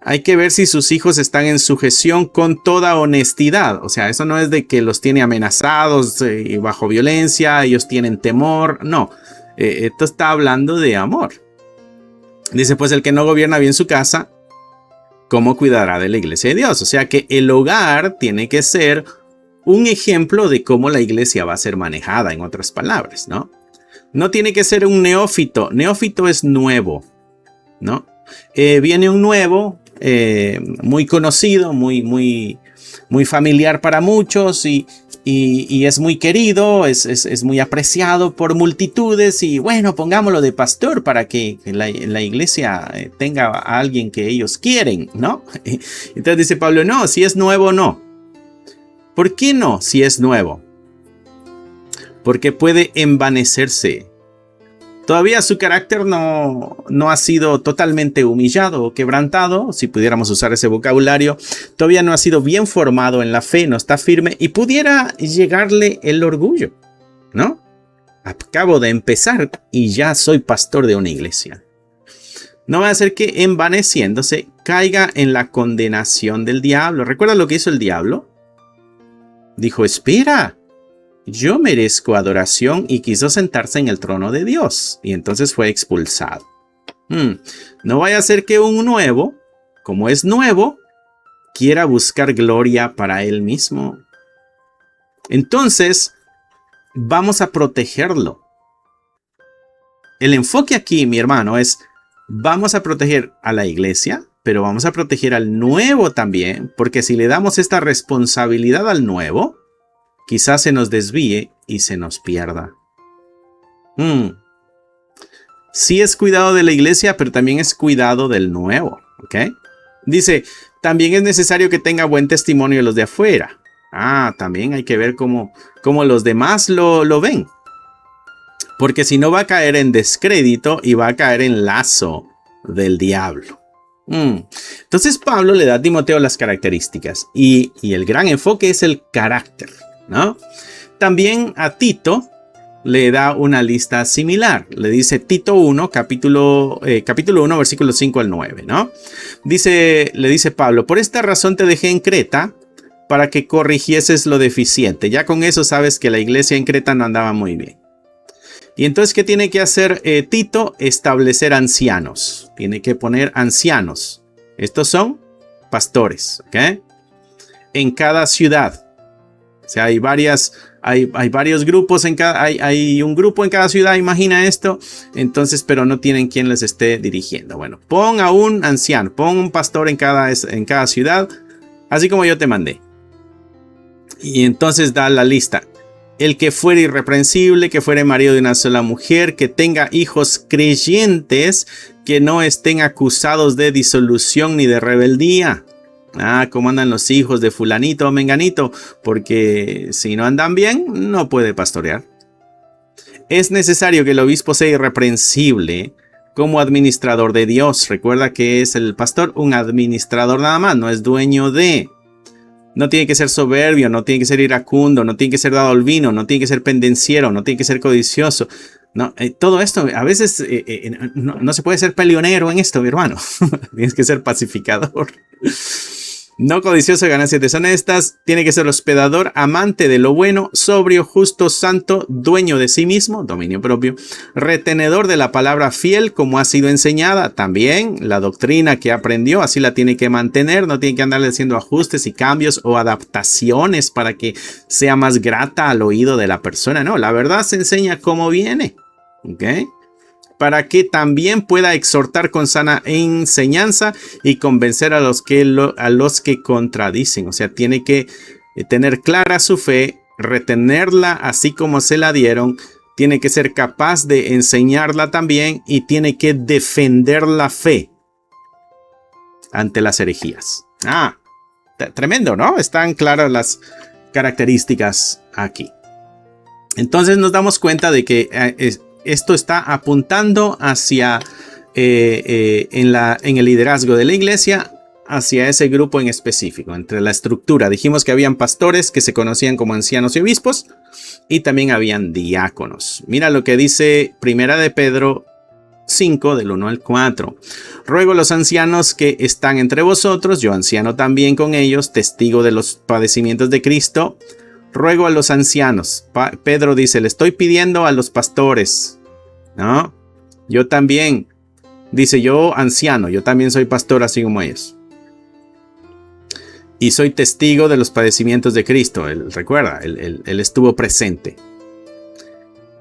Hay que ver si sus hijos están en sujeción con toda honestidad. O sea, eso no es de que los tiene amenazados y bajo violencia, ellos tienen temor. No, Esto está hablando de amor. Dice, pues el que no gobierna bien su casa, ¿cómo cuidará de la iglesia de Dios? O sea que el hogar tiene que ser un ejemplo de cómo la iglesia va a ser manejada, en otras palabras, ¿no? No tiene que ser un neófito. Neófito es nuevo, ¿no? Viene un nuevo, muy conocido, muy familiar para muchos y es muy querido, es muy apreciado por multitudes y bueno, pongámoslo de pastor para que la iglesia tenga a alguien que ellos quieren, ¿no? Entonces dice Pablo, no, si es nuevo, no. ¿Por qué no si es nuevo? Porque puede envanecerse. Todavía su carácter no ha sido totalmente humillado o quebrantado, si pudiéramos usar ese vocabulario. Todavía no ha sido bien formado en la fe, no está firme y pudiera llegarle el orgullo, ¿no? Acabo de empezar y ya soy pastor de una iglesia. No va a ser que envaneciéndose caiga en la condenación del diablo. ¿Recuerda lo que hizo el diablo? Dijo, espera. Yo merezco adoración y quiso sentarse en el trono de Dios. Y entonces fue expulsado. No vaya a ser que un nuevo, como es nuevo, quiera buscar gloria para él mismo. Entonces, vamos a protegerlo. El enfoque aquí, mi hermano, es vamos a proteger a la iglesia, pero vamos a proteger al nuevo también, porque si le damos esta responsabilidad al nuevo, quizás se nos desvíe y se nos pierda. Sí es cuidado de la iglesia, pero también es cuidado del nuevo. ¿Ok? Dice, también es necesario que tenga buen testimonio de los de afuera. También hay que ver cómo los demás lo ven. Porque si no va a caer en descrédito y va a caer en lazo del diablo. Entonces Pablo le da a Timoteo las características. Y el gran enfoque es el carácter, ¿no? También a Tito le da una lista similar. Le dice Tito 1, capítulo 1, versículos 5 al 9, ¿no? Le dice Pablo, por esta razón te dejé en Creta para que corrigieses lo deficiente. Ya con eso sabes que la iglesia en Creta no andaba muy bien. Y entonces, ¿qué tiene que hacer Tito? Establecer ancianos. Tiene que poner ancianos. Estos son pastores, ¿ok? En cada ciudad. O sea, hay varios grupos hay un grupo en cada ciudad, imagina esto. Entonces, pero no tienen quien les esté dirigiendo. Bueno, pon a un anciano, pon un pastor en cada ciudad, así como yo te mandé. Y entonces da la lista. El que fuere irreprensible, que fuere marido de una sola mujer, que tenga hijos creyentes, que no estén acusados de disolución ni de rebeldía. ¿Cómo andan los hijos de fulanito o menganito? Porque si no andan bien, no puede pastorear. Es necesario que el obispo sea irreprensible como administrador de Dios. Recuerda que es el pastor un administrador nada más, no es dueño de. No tiene que ser soberbio, no tiene que ser iracundo, no tiene que ser dado al vino, no tiene que ser pendenciero, no tiene que ser codicioso. No, todo esto, a veces no se puede ser peleonero en esto, mi hermano. Tienes que ser pacificador. No codicioso de ganancias deshonestas. Tiene que ser hospedador, amante de lo bueno, sobrio, justo, santo, dueño de sí mismo, dominio propio, retenedor de la palabra fiel como ha sido enseñada. También la doctrina que aprendió, así la tiene que mantener. No tiene que andarle haciendo ajustes y cambios o adaptaciones para que sea más grata al oído de la persona. No, la verdad se enseña como viene. ¿Ok? Para que también pueda exhortar con sana enseñanza y convencer a los que contradicen. O sea, tiene que tener clara su fe, retenerla así como se la dieron, tiene que ser capaz de enseñarla también y tiene que defender la fe ante las herejías. Tremendo, ¿no? Están claras las características aquí. Entonces nos damos cuenta de que esto está apuntando hacia en el liderazgo de la iglesia, hacia ese grupo en específico, entre la estructura. Dijimos que habían pastores que se conocían como ancianos y obispos, y también habían diáconos. Mira lo que dice Primera de Pedro 5, del 1 al 4. Ruego a los ancianos que están entre vosotros, yo anciano también con ellos, testigo de los padecimientos de Cristo. Ruego a los ancianos. Pedro dice, le estoy pidiendo a los pastores ¿no? Yo también, dice yo anciano, yo también soy pastor así como ellos. Y soy testigo de los padecimientos de Cristo. Él recuerda, él estuvo presente.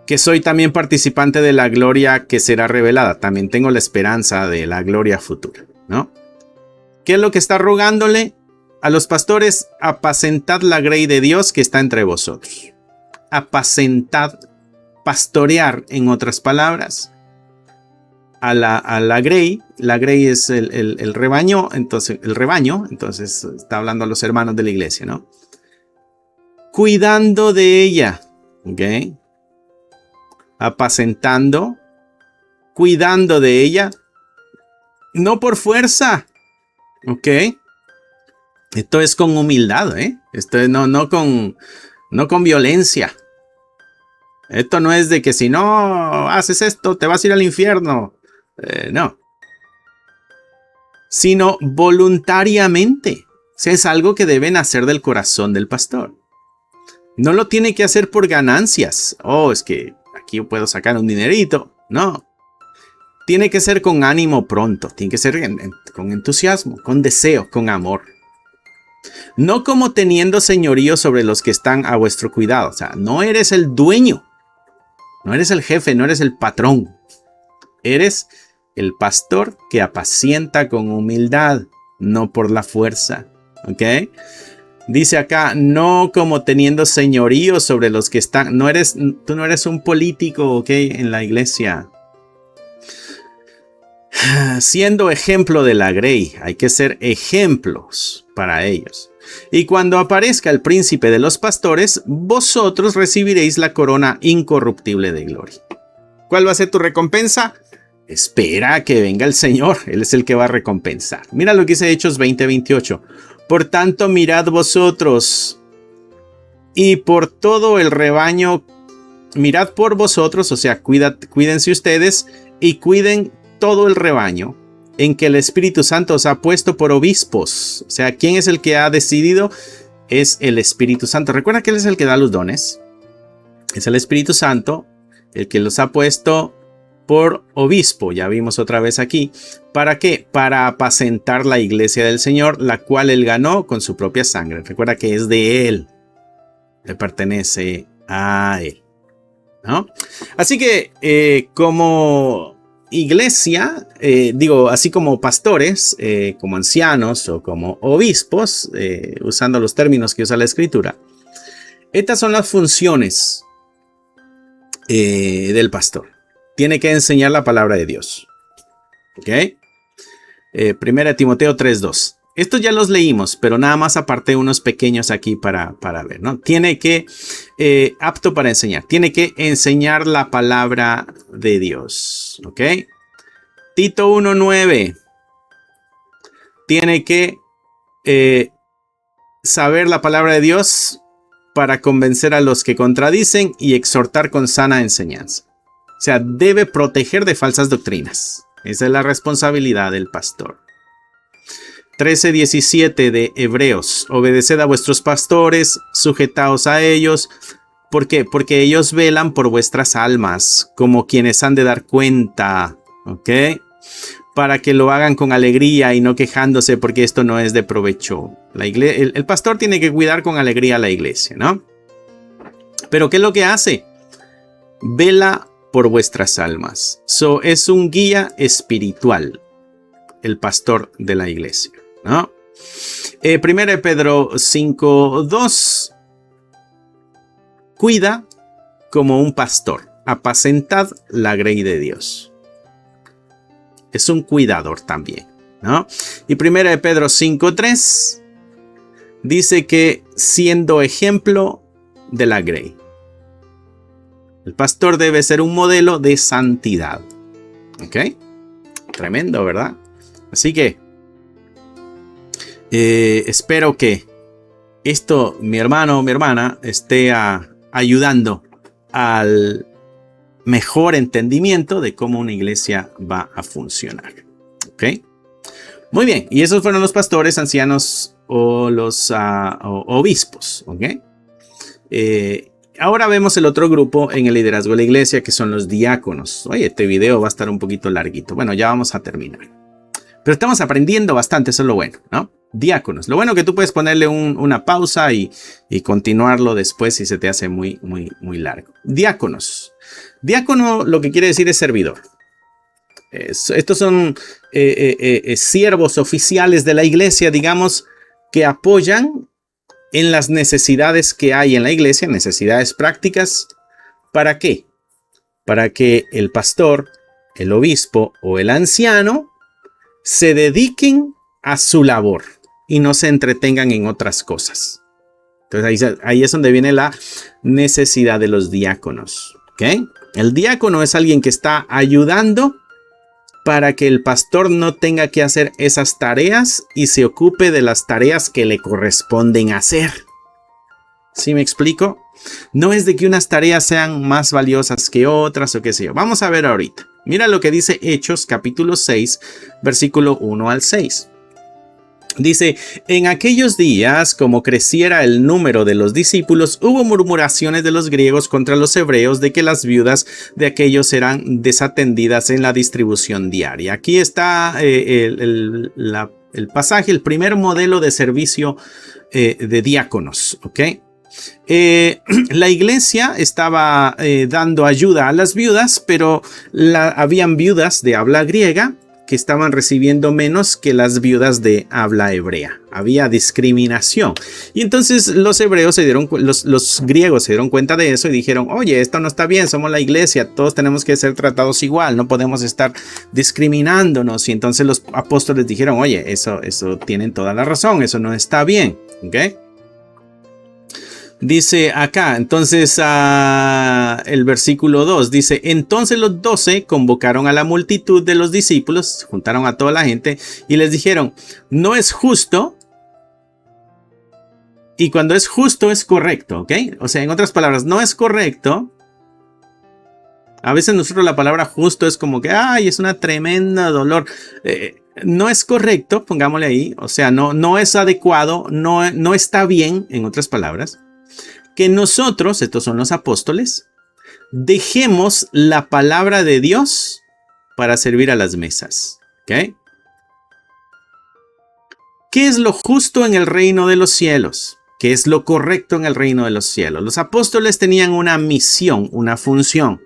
Que soy también participante de la gloria que será revelada. También tengo la esperanza de la gloria futura, ¿no? ¿Qué es lo que está rogándole a los pastores? Apacentad la grey de Dios que está entre vosotros. Apacentad, pastorear, en otras palabras, a la grey. La grey es el rebaño, entonces está hablando a los hermanos de la iglesia, ¿no? Cuidando de ella, ¿ok? Apacentando, cuidando de ella, no por fuerza, ¿ok? Esto es con humildad, ¿eh? Esto es no con violencia. Esto no es de que si no haces esto te vas a ir al infierno. No. Sino voluntariamente. O sea, es algo que debe nacer del corazón del pastor. No lo tiene que hacer por ganancias. Oh, es que aquí yo puedo sacar un dinerito. No. Tiene que ser con ánimo pronto. Tiene que ser con entusiasmo, con deseo, con amor. No como teniendo señorío sobre los que están a vuestro cuidado. O sea, no eres el dueño. No eres el jefe, no eres el patrón. Eres el pastor que apacienta con humildad, no por la fuerza. ¿Ok? Dice acá, no como teniendo señorío sobre los que están. Tú no eres un político, ¿ok? En la iglesia. Siendo ejemplo de la grey, hay que ser ejemplos para ellos. Y cuando aparezca el príncipe de los pastores, vosotros recibiréis la corona incorruptible de gloria. ¿Cuál va a ser tu recompensa? Espera a que venga el Señor. Él es el que va a recompensar. Mira lo que dice Hechos 20:28. Por tanto, mirad vosotros y por todo el rebaño, mirad por vosotros, o sea, cuídense ustedes y cuiden todo el rebaño en que el Espíritu Santo os ha puesto por obispos. O sea, ¿quién es el que ha decidido? Es el Espíritu Santo. Recuerda que Él es el que da los dones. Es el Espíritu Santo el que los ha puesto por obispo. Ya vimos otra vez aquí. ¿Para qué? Para apacentar la iglesia del Señor, la cual Él ganó con su propia sangre. Recuerda que es de Él. Le pertenece a Él, ¿no? Así que como iglesia, así como pastores, como ancianos o como obispos, usando los términos que usa la Escritura, estas son las funciones del pastor. Tiene que enseñar la palabra de Dios. ¿Ok? Primera Timoteo 3:2. Estos ya los leímos, pero nada más aparté unos pequeños aquí para ver, ¿no? Tiene que, apto para enseñar, tiene que enseñar la palabra de Dios, ¿ok? Tito 1:9. Tiene que saber la palabra de Dios para convencer a los que contradicen y exhortar con sana enseñanza. O sea, debe proteger de falsas doctrinas. Esa es la responsabilidad del pastor. 13:17 de Hebreos. Obedeced a vuestros pastores, sujetaos a ellos. ¿Por qué? Porque ellos velan por vuestras almas, como quienes han de dar cuenta, ¿ok? Para que lo hagan con alegría y no quejándose, porque esto no es de provecho. El pastor tiene que cuidar con alegría a la iglesia, ¿no? Pero ¿qué es lo que hace? Vela por vuestras almas. Es un guía espiritual, el pastor de la iglesia, ¿no? 1 Pedro 5:2. Cuida como un pastor, apacentad la grey de Dios. Es un cuidador también, ¿no? Y 1 Pedro 5:3 dice que siendo ejemplo de la grey. El pastor debe ser un modelo de santidad. ¿Ok? Tremendo, ¿verdad? Así que espero que esto, mi hermano o mi hermana, esté ayudando al mejor entendimiento de cómo una iglesia va a funcionar. ¿Ok? Muy bien. Y esos fueron los pastores, ancianos o los obispos. ¿Ok? Ahora vemos el otro grupo en el liderazgo de la iglesia, que son los diáconos. Oye, este video va a estar un poquito larguito. Bueno, ya vamos a terminar. Pero estamos aprendiendo bastante, eso es lo bueno, ¿no? Diáconos. Lo bueno que tú puedes ponerle una pausa y continuarlo después si se te hace muy largo. Diáconos. Diácono lo que quiere decir es servidor. Estos son siervos oficiales de la iglesia, digamos, que apoyan en las necesidades que hay en la iglesia, necesidades prácticas. ¿Para qué? Para que el pastor, el obispo o el anciano se dediquen a su labor y no se entretengan en otras cosas. Entonces ahí es donde viene la necesidad de los diáconos. ¿Okay? El diácono es alguien que está ayudando para que el pastor no tenga que hacer esas tareas y se ocupe de las tareas que le corresponden hacer. ¿Sí me explico? No es de que unas tareas sean más valiosas que otras o qué sé yo. Vamos a ver ahorita. Mira lo que dice Hechos capítulo 6, versículo 1 al 6. Dice, en aquellos días, como creciera el número de los discípulos, hubo murmuraciones de los griegos contra los hebreos de que las viudas de aquellos eran desatendidas en la distribución diaria. Aquí está el pasaje, el primer modelo de servicio de diáconos, ¿ok? La iglesia estaba dando ayuda a las viudas, pero habían viudas de habla griega que estaban recibiendo menos que las viudas de habla hebrea. Había discriminación. Y entonces los griegos se dieron cuenta de eso y dijeron, oye, esto no está bien, somos la iglesia, todos tenemos que ser tratados igual, no podemos estar discriminándonos. Y entonces los apóstoles dijeron, oye, eso tienen toda la razón, eso no está bien. ¿Ok? Dice acá, entonces el versículo 2 dice, entonces los 12 convocaron a la multitud de los discípulos, juntaron a toda la gente y les dijeron, no es justo, y cuando es justo es correcto, ¿ok? O sea, en otras palabras, no es correcto. A veces nosotros la palabra justo es como que, ay, es una tremenda dolor. No es correcto, pongámosle ahí, o sea, no es adecuado, no está bien, en otras palabras, que nosotros, estos son los apóstoles, dejemos la palabra de Dios para servir a las mesas. ¿Ok? ¿Qué es lo justo en el reino de los cielos? ¿Qué es lo correcto en el reino de los cielos? Los apóstoles tenían una misión, una función.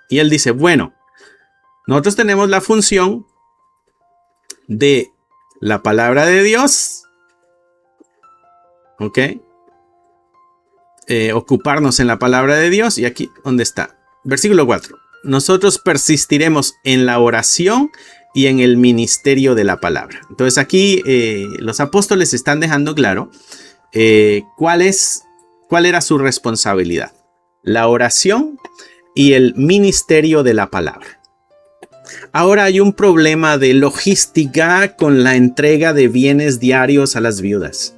Y él dice, bueno, nosotros tenemos la función de la palabra de Dios. ¿Ok? Ocuparnos en la palabra de Dios. Y aquí, ¿dónde está? Versículo 4. Nosotros persistiremos en la oración y en el ministerio de la palabra. Entonces aquí los apóstoles están dejando claro cuál era su responsabilidad. La oración y el ministerio de la palabra. Ahora hay un problema de logística con la entrega de bienes diarios a las viudas.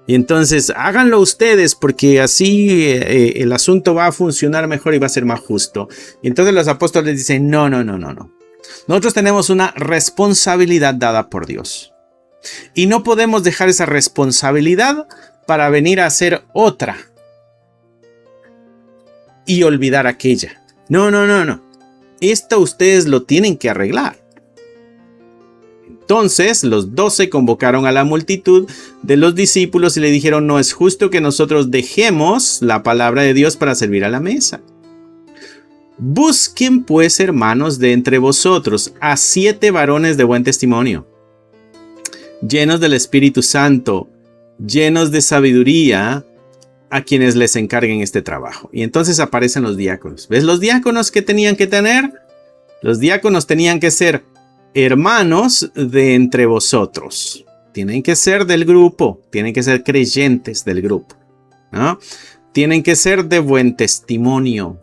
Y entonces háganlo ustedes porque así el asunto va a funcionar mejor y va a ser más justo. Y entonces los apóstoles dicen, no. Nosotros tenemos una responsabilidad dada por Dios. Y no podemos dejar esa responsabilidad para venir a hacer otra. Y olvidar aquella. No. Esto ustedes lo tienen que arreglar. Entonces los 12 convocaron a la multitud de los discípulos y le dijeron, no es justo que nosotros dejemos la palabra de Dios para servir a la mesa. Busquen pues, hermanos, de entre vosotros a 7 varones de buen testimonio, llenos del Espíritu Santo, llenos de sabiduría, a quienes les encarguen este trabajo. Y entonces aparecen los diáconos. ¿Ves los diáconos que tenían que tener? Los diáconos tenían que ser hermanos de entre vosotros. Tienen que ser del grupo. Tienen que ser creyentes del grupo, ¿no? Tienen que ser de buen testimonio.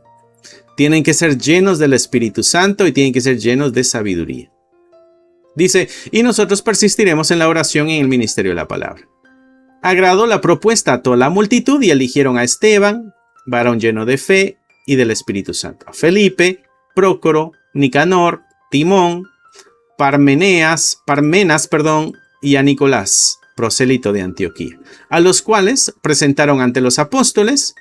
Tienen que ser llenos del Espíritu Santo y tienen que ser llenos de sabiduría. Dice, y nosotros persistiremos en la oración y en el ministerio de la palabra. Agradó la propuesta a toda la multitud y eligieron a Esteban, varón lleno de fe y del Espíritu Santo, a Felipe, Prócoro, Nicanor, Timón, Parmenas, y a Nicolás, prosélito de Antioquía, a los cuales presentaron ante los apóstoles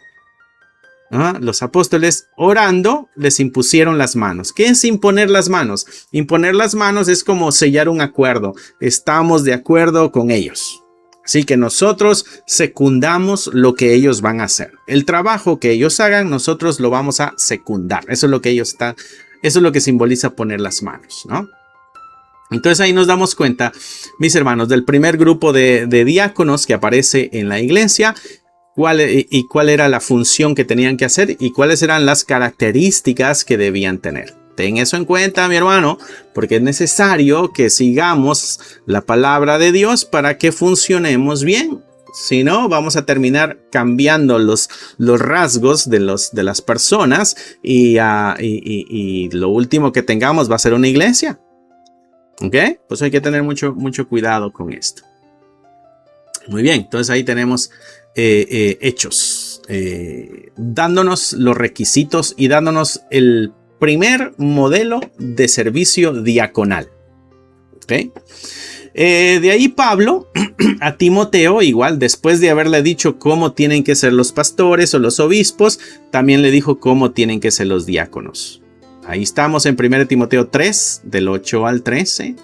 Los apóstoles orando les impusieron las manos. ¿Qué es imponer las manos? Imponer las manos es como sellar un acuerdo. Estamos de acuerdo con ellos. Así que nosotros secundamos lo que ellos van a hacer. El trabajo que ellos hagan, nosotros lo vamos a secundar. Eso es lo que eso es lo que simboliza poner las manos, ¿no? Entonces ahí nos damos cuenta, mis hermanos, del primer grupo de diáconos que aparece en la iglesia. Cuál era la función que tenían que hacer y cuáles eran las características que debían tener. Ten eso en cuenta, mi hermano, porque es necesario que sigamos la palabra de Dios para que funcionemos bien. Si no, vamos a terminar cambiando los rasgos de las personas y lo último que tengamos va a ser una iglesia. ¿Ok? Pues hay que tener mucho cuidado con esto. Muy bien, entonces ahí tenemos Hechos, dándonos los requisitos y dándonos el primer modelo de servicio diaconal. ¿Okay? De ahí Pablo a Timoteo, igual después de haberle dicho cómo tienen que ser los pastores o los obispos, también le dijo cómo tienen que ser los diáconos. Ahí estamos en 1 Timoteo 3, del 8 al 13.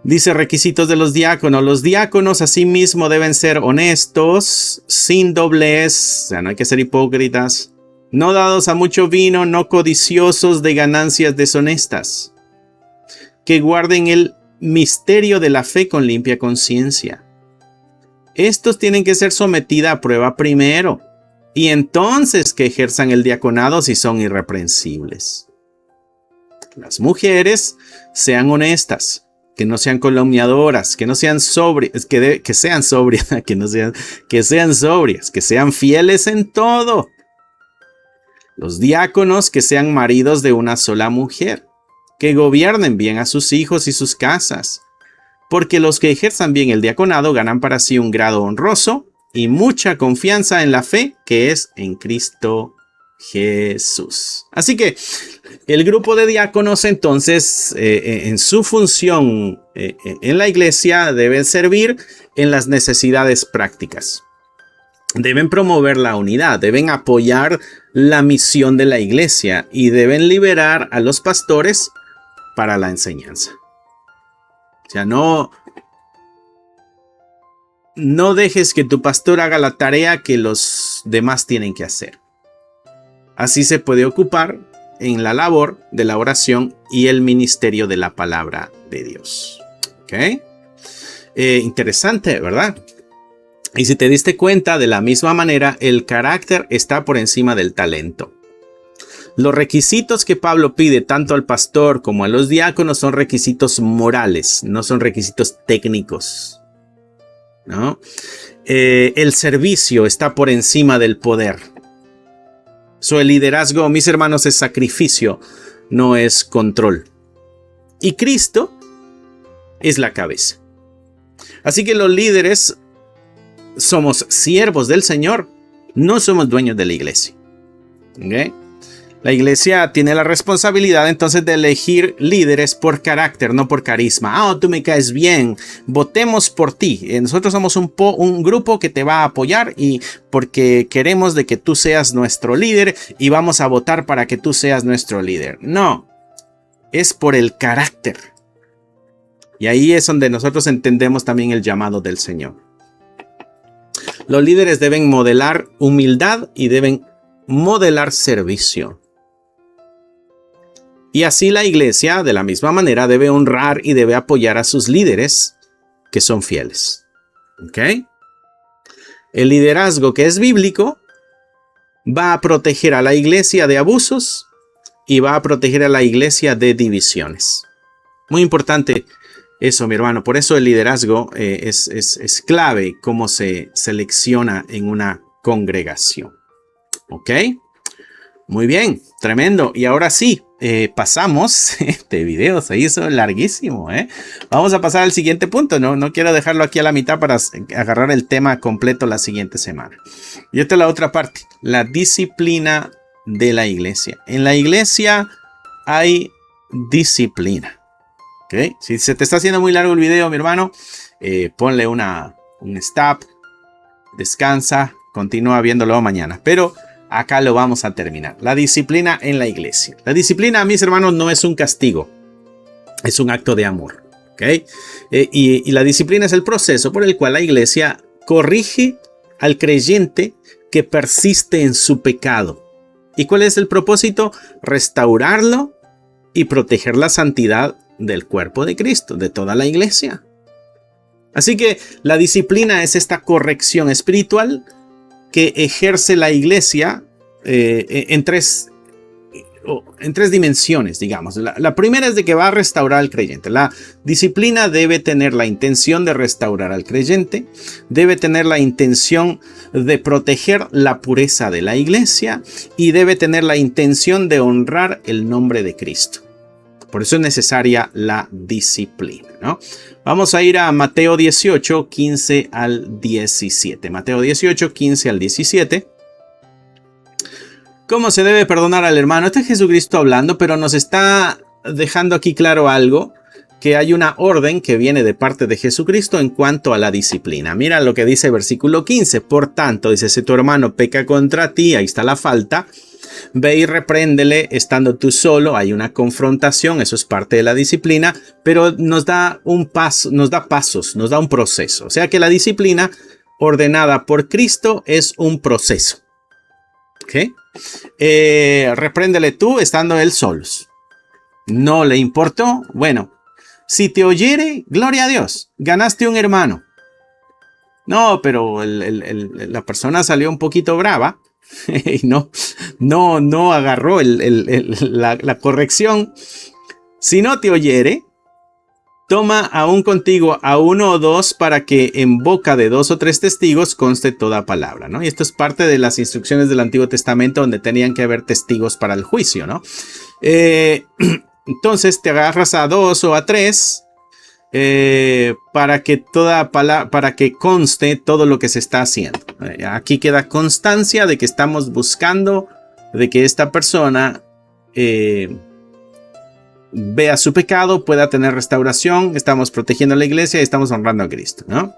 Dice requisitos de los diáconos. Los diáconos asimismo deben ser honestos, sin doblez, o sea, no hay que ser hipócritas, no dados a mucho vino, no codiciosos de ganancias deshonestas, que guarden el misterio de la fe con limpia conciencia. Estos tienen que ser sometidos a prueba primero, y entonces que ejerzan el diaconado si son irreprensibles. Las mujeres sean honestas, que no sean calumniadoras, que no sean sobrias, que sean sobrias, que sean sobrias, que sean fieles en todo. Los diáconos que sean maridos de una sola mujer, que gobiernen bien a sus hijos y sus casas, porque los que ejerzan bien el diaconado ganan para sí un grado honroso y mucha confianza en la fe que es en Cristo Jesús. Así que el grupo de diáconos entonces en su función en la iglesia deben servir en las necesidades prácticas. Deben promover la unidad, deben apoyar la misión de la iglesia y deben liberar a los pastores para la enseñanza. O sea, no dejes que tu pastor haga la tarea que los demás tienen que hacer. Así se puede ocupar en la labor de la oración y el ministerio de la palabra de Dios. ¿Ok? Interesante, ¿verdad? Y si te diste cuenta, de la misma manera, el carácter está por encima del talento. Los requisitos que Pablo pide tanto al pastor como a los diáconos son requisitos morales, no son requisitos técnicos, ¿no? El servicio está por encima del poder. El liderazgo, mis hermanos, es sacrificio, no es control. Y Cristo es la cabeza. Así que los líderes somos siervos del Señor, no somos dueños de la iglesia. ¿Okay? La iglesia tiene la responsabilidad entonces de elegir líderes por carácter, no por carisma. Tú me caes bien, votemos por ti. Nosotros somos un grupo que te va a apoyar y porque queremos de que tú seas nuestro líder y vamos a votar para que tú seas nuestro líder. No, es por el carácter. Y ahí es donde nosotros entendemos también el llamado del Señor. Los líderes deben modelar humildad y deben modelar servicio. Y así la iglesia, de la misma manera, debe honrar y debe apoyar a sus líderes que son fieles. ¿Ok? El liderazgo que es bíblico va a proteger a la iglesia de abusos y va a proteger a la iglesia de divisiones. Muy importante eso, mi hermano. Por eso el liderazgo es clave cómo se selecciona en una congregación. ¿Ok? Muy bien, tremendo. Y ahora sí, pasamos. Este video se hizo larguísimo, ¿eh? Vamos a pasar al siguiente punto. No quiero dejarlo aquí a la mitad para agarrar el tema completo la siguiente semana. Y esta es la otra parte, la disciplina de la iglesia. En la iglesia hay disciplina. ¿Okay? Si se te está haciendo muy largo el video, mi hermano, ponle un stop, descansa, continúa viéndolo mañana. Pero acá lo vamos a terminar. La disciplina en la iglesia. La disciplina, mis hermanos, no es un castigo. Es un acto de amor. ¿Okay? Y la disciplina es el proceso por el cual la iglesia corrige al creyente que persiste en su pecado. ¿Y cuál es el propósito? Restaurarlo y proteger la santidad del cuerpo de Cristo, de toda la iglesia. Así que la disciplina es esta corrección espiritual que ejerce la iglesia en tres dimensiones, digamos. La primera es de que va a restaurar al creyente. La disciplina debe tener la intención de restaurar al creyente, debe tener la intención de proteger la pureza de la iglesia y debe tener la intención de honrar el nombre de Cristo. Por eso es necesaria la disciplina, ¿no? Vamos a ir a Mateo 18, 15 al 17. Mateo 18, 15 al 17. ¿Cómo se debe perdonar al hermano? Este es Jesucristo hablando, pero nos está dejando aquí claro algo, que hay una orden que viene de parte de Jesucristo en cuanto a la disciplina. Mira lo que dice el versículo 15. Por tanto, dice, si tu hermano peca contra ti, ahí está la falta, ve y repréndele estando tú solo. Hay una confrontación, eso es parte de la disciplina, pero nos da un paso, nos da pasos, nos da un proceso. O sea que la disciplina ordenada por Cristo es un proceso. ¿Ok? Repréndele tú estando él solos. No le importó. Bueno, si te oyere, gloria a Dios, ganaste un hermano. No, pero la persona salió un poquito brava y no agarró la corrección. Si no te oyere, toma aún contigo a uno o dos para que en boca de 2 o 3 testigos conste toda palabra, ¿no? Y esto es parte de las instrucciones del Antiguo Testamento donde tenían que haber testigos para el juicio, ¿no? Entonces te agarras a 2 o a 3 para que conste todo lo que se está haciendo. Aquí queda constancia de que estamos buscando de que esta persona vea su pecado, pueda tener restauración, estamos protegiendo a la iglesia y estamos honrando a Cristo, ¿no?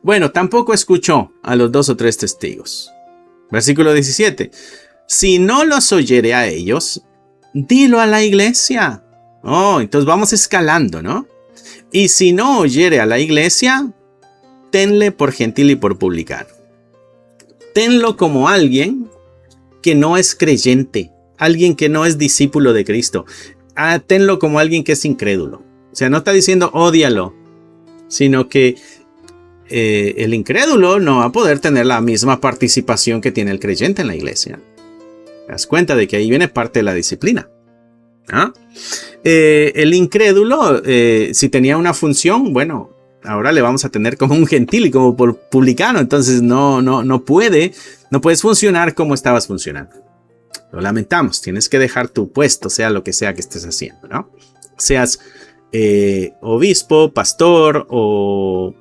Bueno, tampoco escuchó a los 2 o 3 testigos. Versículo 17. Si no los oyere a ellos, dilo a la iglesia. Oh, entonces vamos escalando, ¿no? Y si no oyere a la iglesia, tenle por gentil y por publicano. Tenlo como alguien que no es creyente, alguien que no es discípulo de Cristo. Tenlo como alguien que es incrédulo. O sea, no está diciendo ódialo, sino que el incrédulo no va a poder tener la misma participación que tiene el creyente en la iglesia. ¿Te das cuenta de que ahí viene parte de la disciplina? ¿Ah? El incrédulo, si tenía una función, bueno, ahora le vamos a tener como un gentil y como por publicano. Entonces no puedes funcionar como estabas funcionando. Lo lamentamos, tienes que dejar tu puesto, sea lo que sea que estés haciendo, ¿no? Seas obispo, pastor o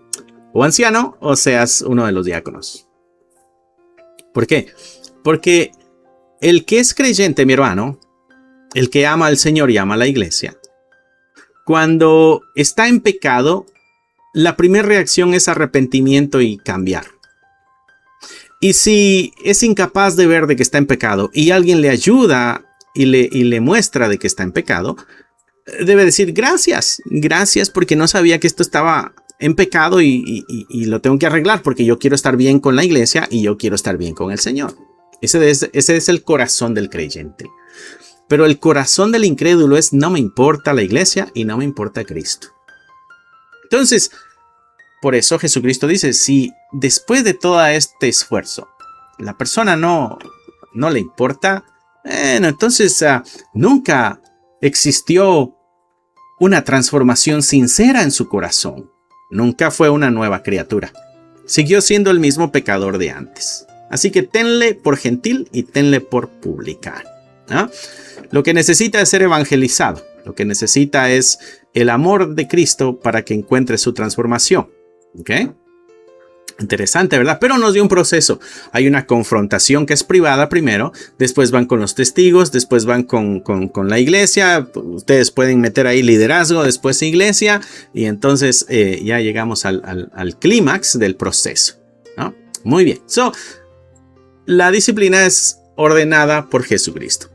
anciano, o seas uno de los diáconos. ¿Por qué? Porque el que es creyente, mi hermano, el que ama al Señor y ama a la iglesia, cuando está en pecado, la primera reacción es arrepentimiento y cambiar. Y si es incapaz de ver de que está en pecado y alguien le ayuda y le muestra de que está en pecado, debe decir gracias porque no sabía que esto estaba en pecado y lo tengo que arreglar porque yo quiero estar bien con la iglesia y yo quiero estar bien con el Señor. Ese es el corazón del creyente. Pero el corazón del incrédulo es no me importa la iglesia y no me importa Cristo. Entonces, por eso Jesucristo dice, si después de todo este esfuerzo la persona no le importa, entonces nunca existió una transformación sincera en su corazón. Nunca fue una nueva criatura. Siguió siendo el mismo pecador de antes. Así que tenle por gentil y tenle por publicano, ¿no? Lo que necesita es ser evangelizado. Lo que necesita es el amor de Cristo para que encuentre su transformación. ¿Ok? Interesante, ¿verdad? Pero nos dio un proceso. Hay una confrontación que es privada primero, después van con los testigos, después van con la iglesia. Ustedes pueden meter ahí liderazgo, después iglesia, y entonces ya llegamos al clímax del proceso, ¿no? Muy bien. La disciplina es ordenada por Jesucristo.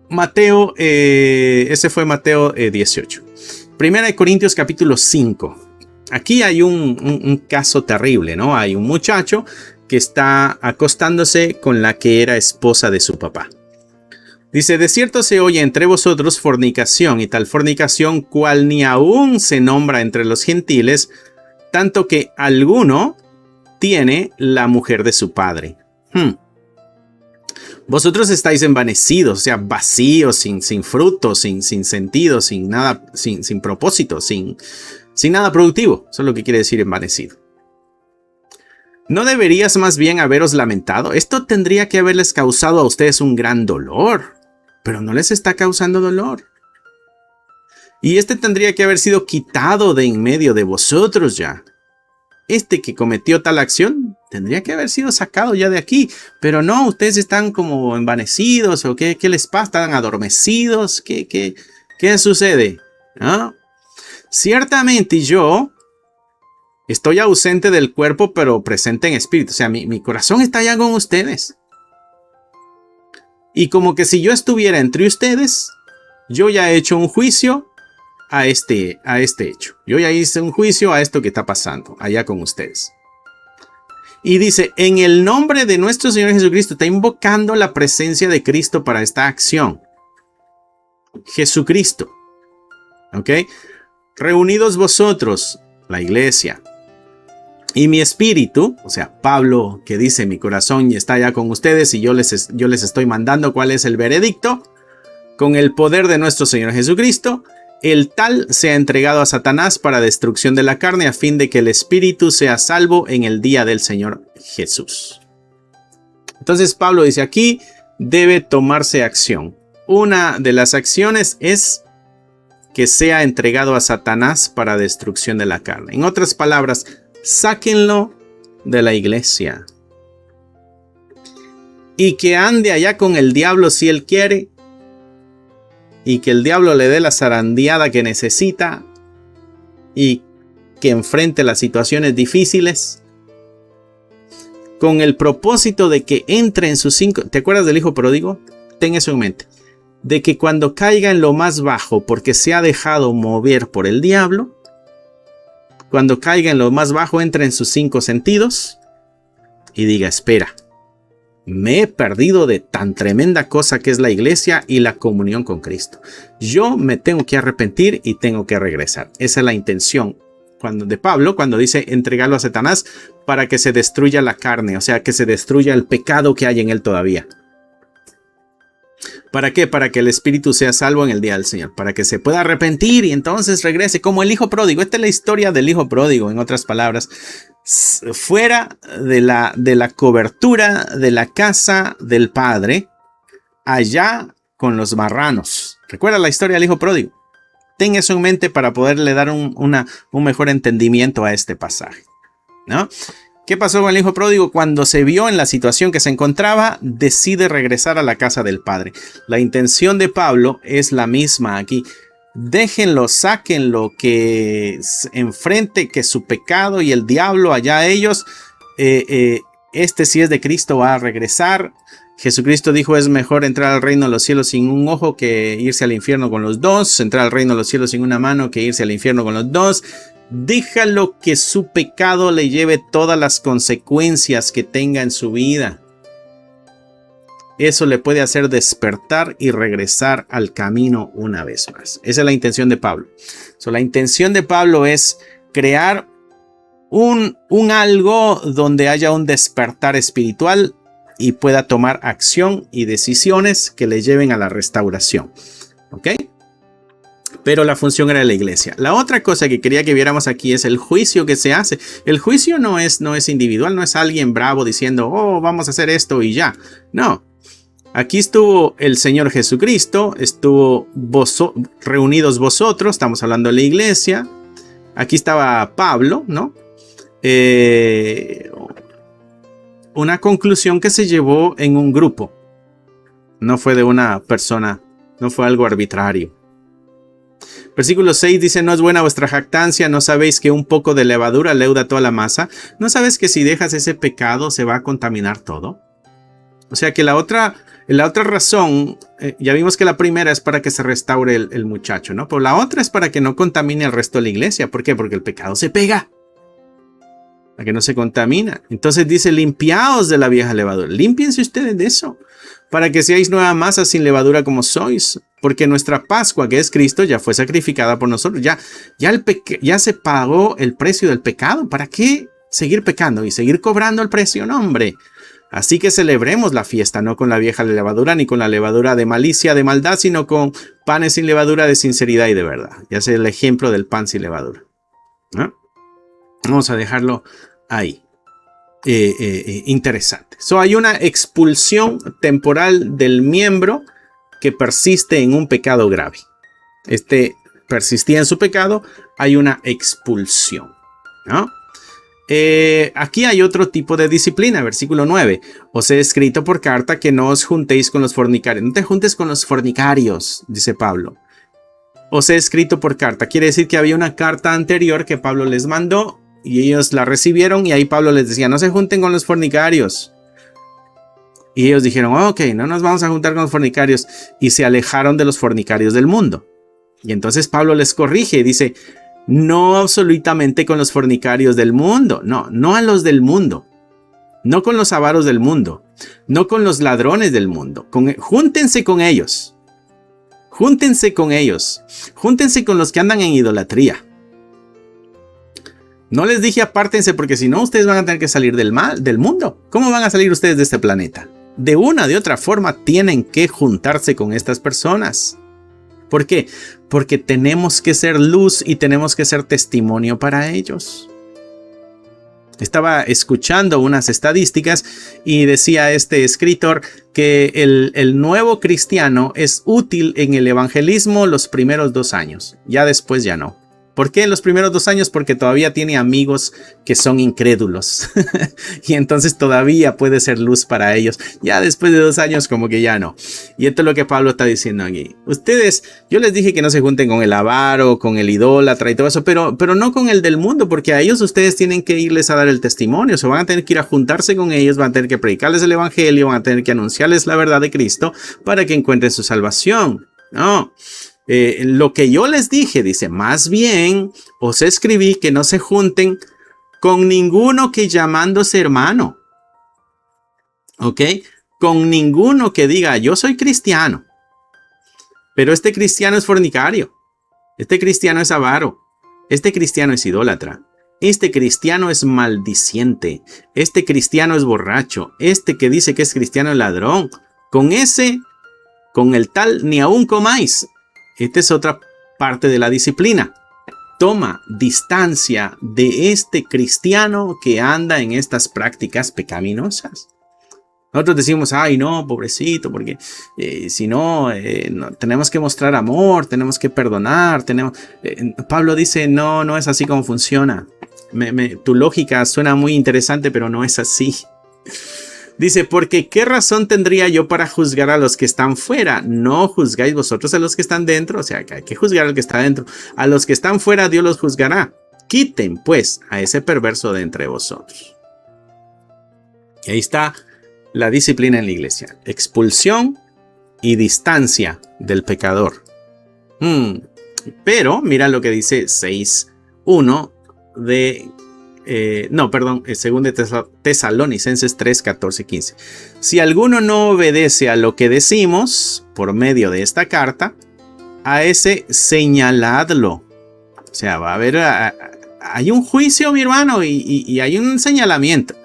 Mateo, ese fue Mateo 18. Primera de Corintios capítulo 5. Aquí hay un caso terrible, ¿no? Hay un muchacho que está acostándose con la que era esposa de su papá. Dice, de cierto se oye entre vosotros fornicación, y tal fornicación cual ni aún se nombra entre los gentiles, tanto que alguno tiene la mujer de su padre. Vosotros estáis envanecidos, o sea, vacíos, sin fruto, sin sentido, sin nada, sin propósito, sin nada productivo. Eso es lo que quiere decir envanecido. ¿No deberías más bien haberos lamentado? Esto tendría que haberles causado a ustedes un gran dolor, pero no les está causando dolor. Y este tendría que haber sido quitado de en medio de vosotros ya. Este que cometió tal acción tendría que haber sido sacado ya de aquí. Pero no, ustedes están como envanecidos o qué les pasa, están adormecidos. ¿Qué sucede? ¿No? Ciertamente yo estoy ausente del cuerpo, pero presente en espíritu. O sea, mi corazón está allá con ustedes. Y como que si yo estuviera entre ustedes, yo ya he hecho un juicio a este hecho. Yo ya hice un juicio a esto que está pasando allá con ustedes. Y dice, en el nombre de nuestro Señor Jesucristo, está invocando la presencia de Cristo para esta acción. Jesucristo. ¿Ok? Reunidos vosotros, la iglesia, y mi espíritu, o sea, Pablo que dice, mi corazón está allá con ustedes y yo les estoy mandando cuál es el veredicto, con el poder de nuestro Señor Jesucristo, el tal sea entregado a Satanás para destrucción de la carne, a fin de que el espíritu sea salvo en el día del Señor Jesús. Entonces Pablo dice, aquí debe tomarse acción. Una de las acciones es que sea entregado a Satanás para destrucción de la carne. En otras palabras, sáquenlo de la iglesia. Y que ande allá con el diablo si él quiere. Y que el diablo le dé la zarandeada que necesita. Y que enfrente las situaciones difíciles. Con el propósito de que entre en sus 5... ¿Te acuerdas del hijo pródigo? Ten eso en mente. De que cuando caiga en lo más bajo porque se ha dejado mover por el diablo, cuando caiga en lo más bajo, entre en sus 5 sentidos y diga, espera, me he perdido de tan tremenda cosa que es la iglesia y la comunión con Cristo. Yo me tengo que arrepentir y tengo que regresar. Esa es la intención de Pablo cuando dice entregarlo a Satanás para que se destruya la carne, o sea, que se destruya el pecado que hay en él todavía. ¿Para qué? Para que el espíritu sea salvo en el día del Señor. Para que se pueda arrepentir y entonces regrese como el hijo pródigo. Esta es la historia del hijo pródigo, en otras palabras. Fuera de la cobertura de la casa del padre, allá con los marranos. ¿Recuerda la historia del hijo pródigo? Ten eso en mente para poderle dar un mejor entendimiento a este pasaje, ¿no? ¿Qué pasó con el hijo pródigo? Cuando se vio en la situación que se encontraba, decide regresar a la casa del padre. La intención de Pablo es la misma aquí. Déjenlo, sáquenlo, que enfrente que su pecado y el diablo allá ellos, este si es de Cristo va a regresar. Jesucristo dijo, es mejor entrar al reino de los cielos sin un ojo que irse al infierno con los dos. Entrar al reino de los cielos sin una mano que irse al infierno con los dos. Déjalo que su pecado le lleve todas las consecuencias que tenga en su vida. Eso le puede hacer despertar y regresar al camino una vez más. Esa es la intención de Pablo. La intención de Pablo es crear un algo donde haya un despertar espiritual y pueda tomar acción y decisiones que le lleven a la restauración. ¿Ok? Pero la función era de la iglesia. La otra cosa que quería que viéramos aquí es el juicio que se hace. El juicio no es individual, no es alguien bravo diciendo, oh, vamos a hacer esto y ya. No. Aquí estuvo el Señor Jesucristo, estuvo reunidos vosotros, estamos hablando de la iglesia. Aquí estaba Pablo, ¿no? Una conclusión que se llevó en un grupo. No fue de una persona, no fue algo arbitrario. Versículo 6 dice, no es buena vuestra jactancia, no sabéis que un poco de levadura leuda toda la masa, no sabes que si dejas ese pecado se va a contaminar todo. O sea que la otra razón, ya vimos que la primera es para que se restaure el muchacho, ¿no? Pero la otra es para que no contamine al resto de la iglesia. ¿Por qué? Porque el pecado se pega. Para que no se contamina. Entonces dice, limpiaos de la vieja levadura. Límpiense ustedes de eso. Para que seáis nueva masa sin levadura como sois. Porque nuestra Pascua, que es Cristo, ya fue sacrificada por nosotros. Ya se pagó el precio del pecado. ¿Para qué seguir pecando y seguir cobrando el precio? No, hombre. Así que celebremos la fiesta, no con la vieja levadura, ni con la levadura de malicia, de maldad, sino con panes sin levadura de sinceridad y de verdad. Ya es el ejemplo del pan sin levadura, ¿no? Vamos a dejarlo ahí. Interesante. Hay una expulsión temporal del miembro que persiste en un pecado grave. Persistía en su pecado, hay una expulsión, ¿no? Aquí hay otro tipo de disciplina, versículo 9. Os he escrito por carta que no os juntéis con los fornicarios. No te juntes con los fornicarios, dice Pablo. Os he escrito por carta. Quiere decir que había una carta anterior que Pablo les mandó y ellos la recibieron y ahí Pablo les decía, no se junten con los fornicarios. Y ellos dijeron, ok, no nos vamos a juntar con los fornicarios. Y se alejaron de los fornicarios del mundo. Y entonces Pablo les corrige y dice, no absolutamente con los fornicarios del mundo. No a los del mundo. No con los avaros del mundo. No con los ladrones del mundo. Júntense con ellos. Júntense con ellos. Júntense con los que andan en idolatría. No les dije apártense porque si no ustedes van a tener que salir del mundo. ¿Cómo van a salir ustedes de este planeta? De una de otra forma tienen que juntarse con estas personas. ¿Por qué? Porque tenemos que ser luz y tenemos que ser testimonio para ellos. Estaba escuchando unas estadísticas y decía este escritor que el nuevo cristiano es útil en el evangelismo los primeros 2 años. Ya después ya no. ¿Por qué en los primeros 2 años? Porque todavía tiene amigos que son incrédulos. Y entonces todavía puede ser luz para ellos. Ya después de 2 años como que ya no. Y esto es lo que Pablo está diciendo aquí. Ustedes, yo les dije que no se junten con el avaro, con el idólatra y todo eso, pero no con el del mundo, porque a ellos ustedes tienen que irles a dar el testimonio. O sea, van a tener que ir a juntarse con ellos, van a tener que predicarles el evangelio, van a tener que anunciarles la verdad de Cristo para que encuentren su salvación. No. Lo que yo les dije, dice, más bien os escribí que no se junten con ninguno que llamándose hermano. ¿Ok? Con ninguno que diga, yo soy cristiano. Pero este cristiano es fornicario. Este cristiano es avaro. Este cristiano es idólatra. Este cristiano es maldiciente. Este cristiano es borracho. Este que dice que es cristiano es ladrón. Con el tal, ni aún comáis. Esta es otra parte de la disciplina. Toma distancia de este cristiano que anda en estas prácticas pecaminosas. Nosotros decimos, ay no, pobrecito, porque si no, tenemos que mostrar amor, tenemos que perdonar. Pablo dice, no es así como funciona. Tu lógica suena muy interesante, pero no es así. Dice, porque ¿qué razón tendría yo para juzgar a los que están fuera? No juzgáis vosotros a los que están dentro. O sea, que hay que juzgar al que está dentro. A los que están fuera Dios los juzgará. Quiten pues a ese perverso de entre vosotros. Y ahí está la disciplina en la iglesia. Expulsión y distancia del pecador. Pero mira lo que dice 6:1 de... según de Tesalonicenses 3, 14, 15. Si alguno no obedece a lo que decimos por medio de esta carta, a ese señaladlo. O sea, va a haber, hay un juicio, mi hermano, y hay un señalamiento.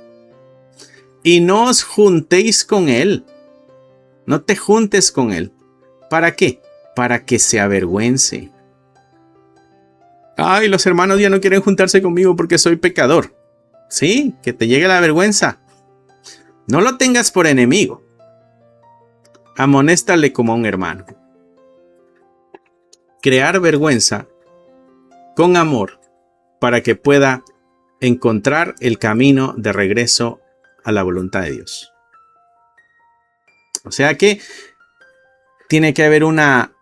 Y no os juntéis con él. No te juntes con él. ¿Para qué? Para que se avergüence. Ay, los hermanos ya no quieren juntarse conmigo porque soy pecador. Sí, que te llegue la vergüenza. No lo tengas por enemigo. Amonéstale como a un hermano. Crear vergüenza con amor para que pueda encontrar el camino de regreso a la voluntad de Dios. O sea que tiene que haber una...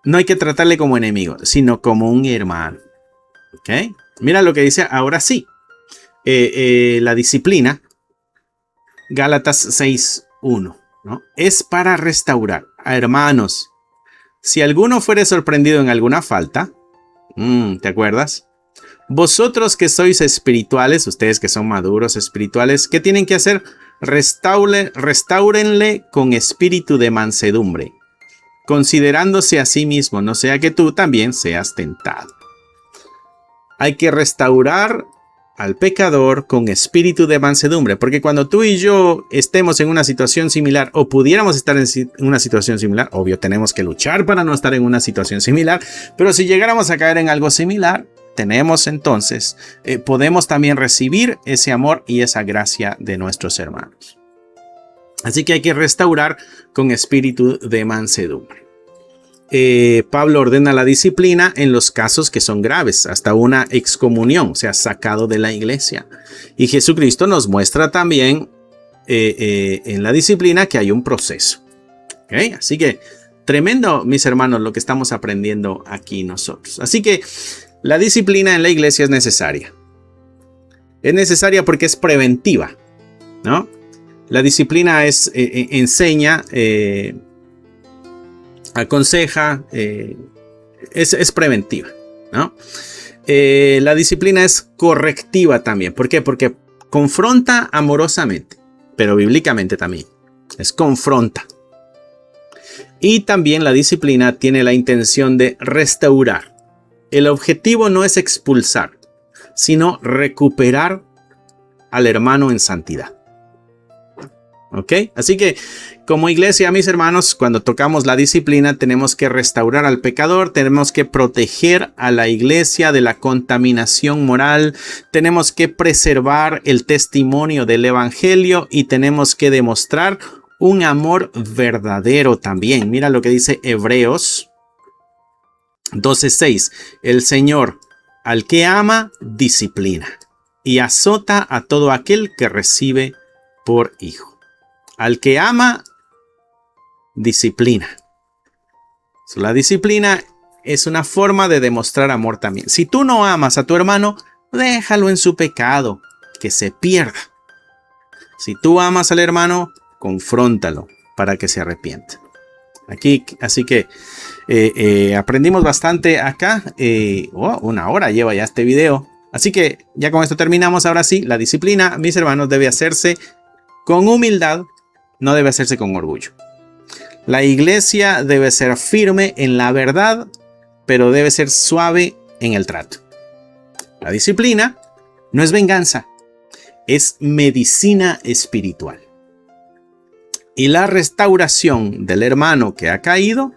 No hay que tratarle como enemigo, sino como un hermano. ¿Ok? Mira lo que dice ahora sí. La disciplina. Gálatas 6, 1, ¿no? Es para restaurar. Hermanos, si alguno fuere sorprendido en alguna falta, ¿te acuerdas? Vosotros que sois espirituales, ustedes que son maduros espirituales, ¿qué tienen que hacer? Restáurenle con espíritu de mansedumbre, considerándose a sí mismo, no sea que tú también seas tentado. Hay que restaurar al pecador con espíritu de mansedumbre, porque cuando tú y yo estemos en una situación similar o pudiéramos estar en una situación similar, obvio tenemos que luchar para no estar en una situación similar, pero si llegáramos a caer en algo similar, tenemos entonces, podemos también recibir ese amor y esa gracia de nuestros hermanos. Así que hay que restaurar con espíritu de mansedumbre. Pablo ordena la disciplina en los casos que son graves, hasta una excomunión, o sea, sacado de la iglesia. Y Jesucristo nos muestra también en la disciplina que hay un proceso. ¿Okay? Así que tremendo, mis hermanos, lo que estamos aprendiendo aquí nosotros. Así que la disciplina en la iglesia es necesaria. Es necesaria porque es preventiva, ¿no? La disciplina enseña, aconseja, es preventiva, ¿no? La disciplina es correctiva también. ¿Por qué? Porque confronta amorosamente, pero bíblicamente también. Es confronta. Y también la disciplina tiene la intención de restaurar. El objetivo no es expulsar, sino recuperar al hermano en santidad. ¿Ok? Así que como iglesia, mis hermanos, cuando tocamos la disciplina, tenemos que restaurar al pecador, tenemos que proteger a la iglesia de la contaminación moral, tenemos que preservar el testimonio del evangelio y tenemos que demostrar un amor verdadero también. Mira lo que dice Hebreos 12:6. El Señor al que ama disciplina y azota a todo aquel que recibe por hijo. Al que ama disciplina. La disciplina es una forma de demostrar amor también. Si tú no amas a tu hermano, déjalo en su pecado, que se pierda. Si tú amas al hermano, confróntalo para que se arrepienta. Aquí, así que aprendimos bastante acá. Una hora lleva ya este video. Así que ya con esto terminamos. Ahora sí, la disciplina, mis hermanos, debe hacerse con humildad, no debe hacerse con orgullo. La iglesia debe ser firme en la verdad, pero debe ser suave en el trato. La disciplina no es venganza, es medicina espiritual. Y la restauración del hermano que ha caído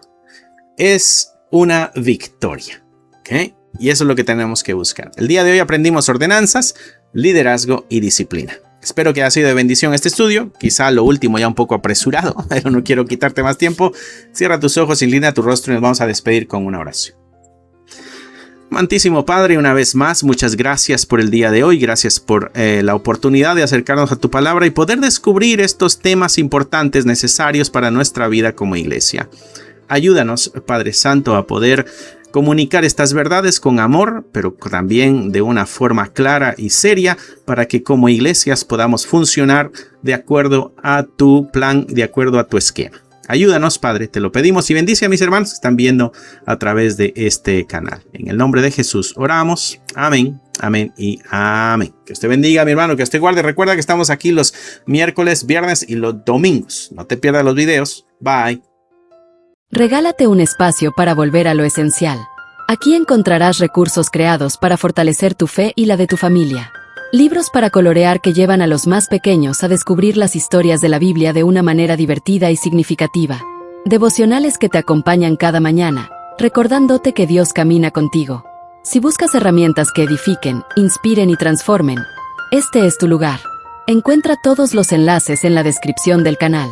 es una victoria. ¿Okay? Y eso es lo que tenemos que buscar. El día de hoy aprendimos ordenanzas, liderazgo y disciplina. Espero que haya sido de bendición este estudio. Quizá lo último ya un poco apresurado, pero no quiero quitarte más tiempo. Cierra tus ojos, inclina tu rostro y nos vamos a despedir con una oración. Amantísimo Padre, una vez más, muchas gracias por el día de hoy. Gracias por la oportunidad de acercarnos a tu palabra y poder descubrir estos temas importantes necesarios para nuestra vida como iglesia. Ayúdanos, Padre Santo, a poder comunicar estas verdades con amor, pero también de una forma clara y seria para que como iglesias podamos funcionar de acuerdo a tu plan, de acuerdo a tu esquema. Ayúdanos, Padre, te lo pedimos y bendice a mis hermanos que están viendo a través de este canal. En el nombre de Jesús oramos. Amén, amén y amén. Que usted bendiga, mi hermano, que usted guarde. Recuerda que estamos aquí los miércoles, viernes y los domingos. No te pierdas los videos. Bye. Regálate un espacio para volver a lo esencial. Aquí encontrarás recursos creados para fortalecer tu fe y la de tu familia. Libros para colorear que llevan a los más pequeños a descubrir las historias de la Biblia de una manera divertida y significativa. Devocionales que te acompañan cada mañana, recordándote que Dios camina contigo. Si buscas herramientas que edifiquen, inspiren y transformen, este es tu lugar. Encuentra todos los enlaces en la descripción del canal.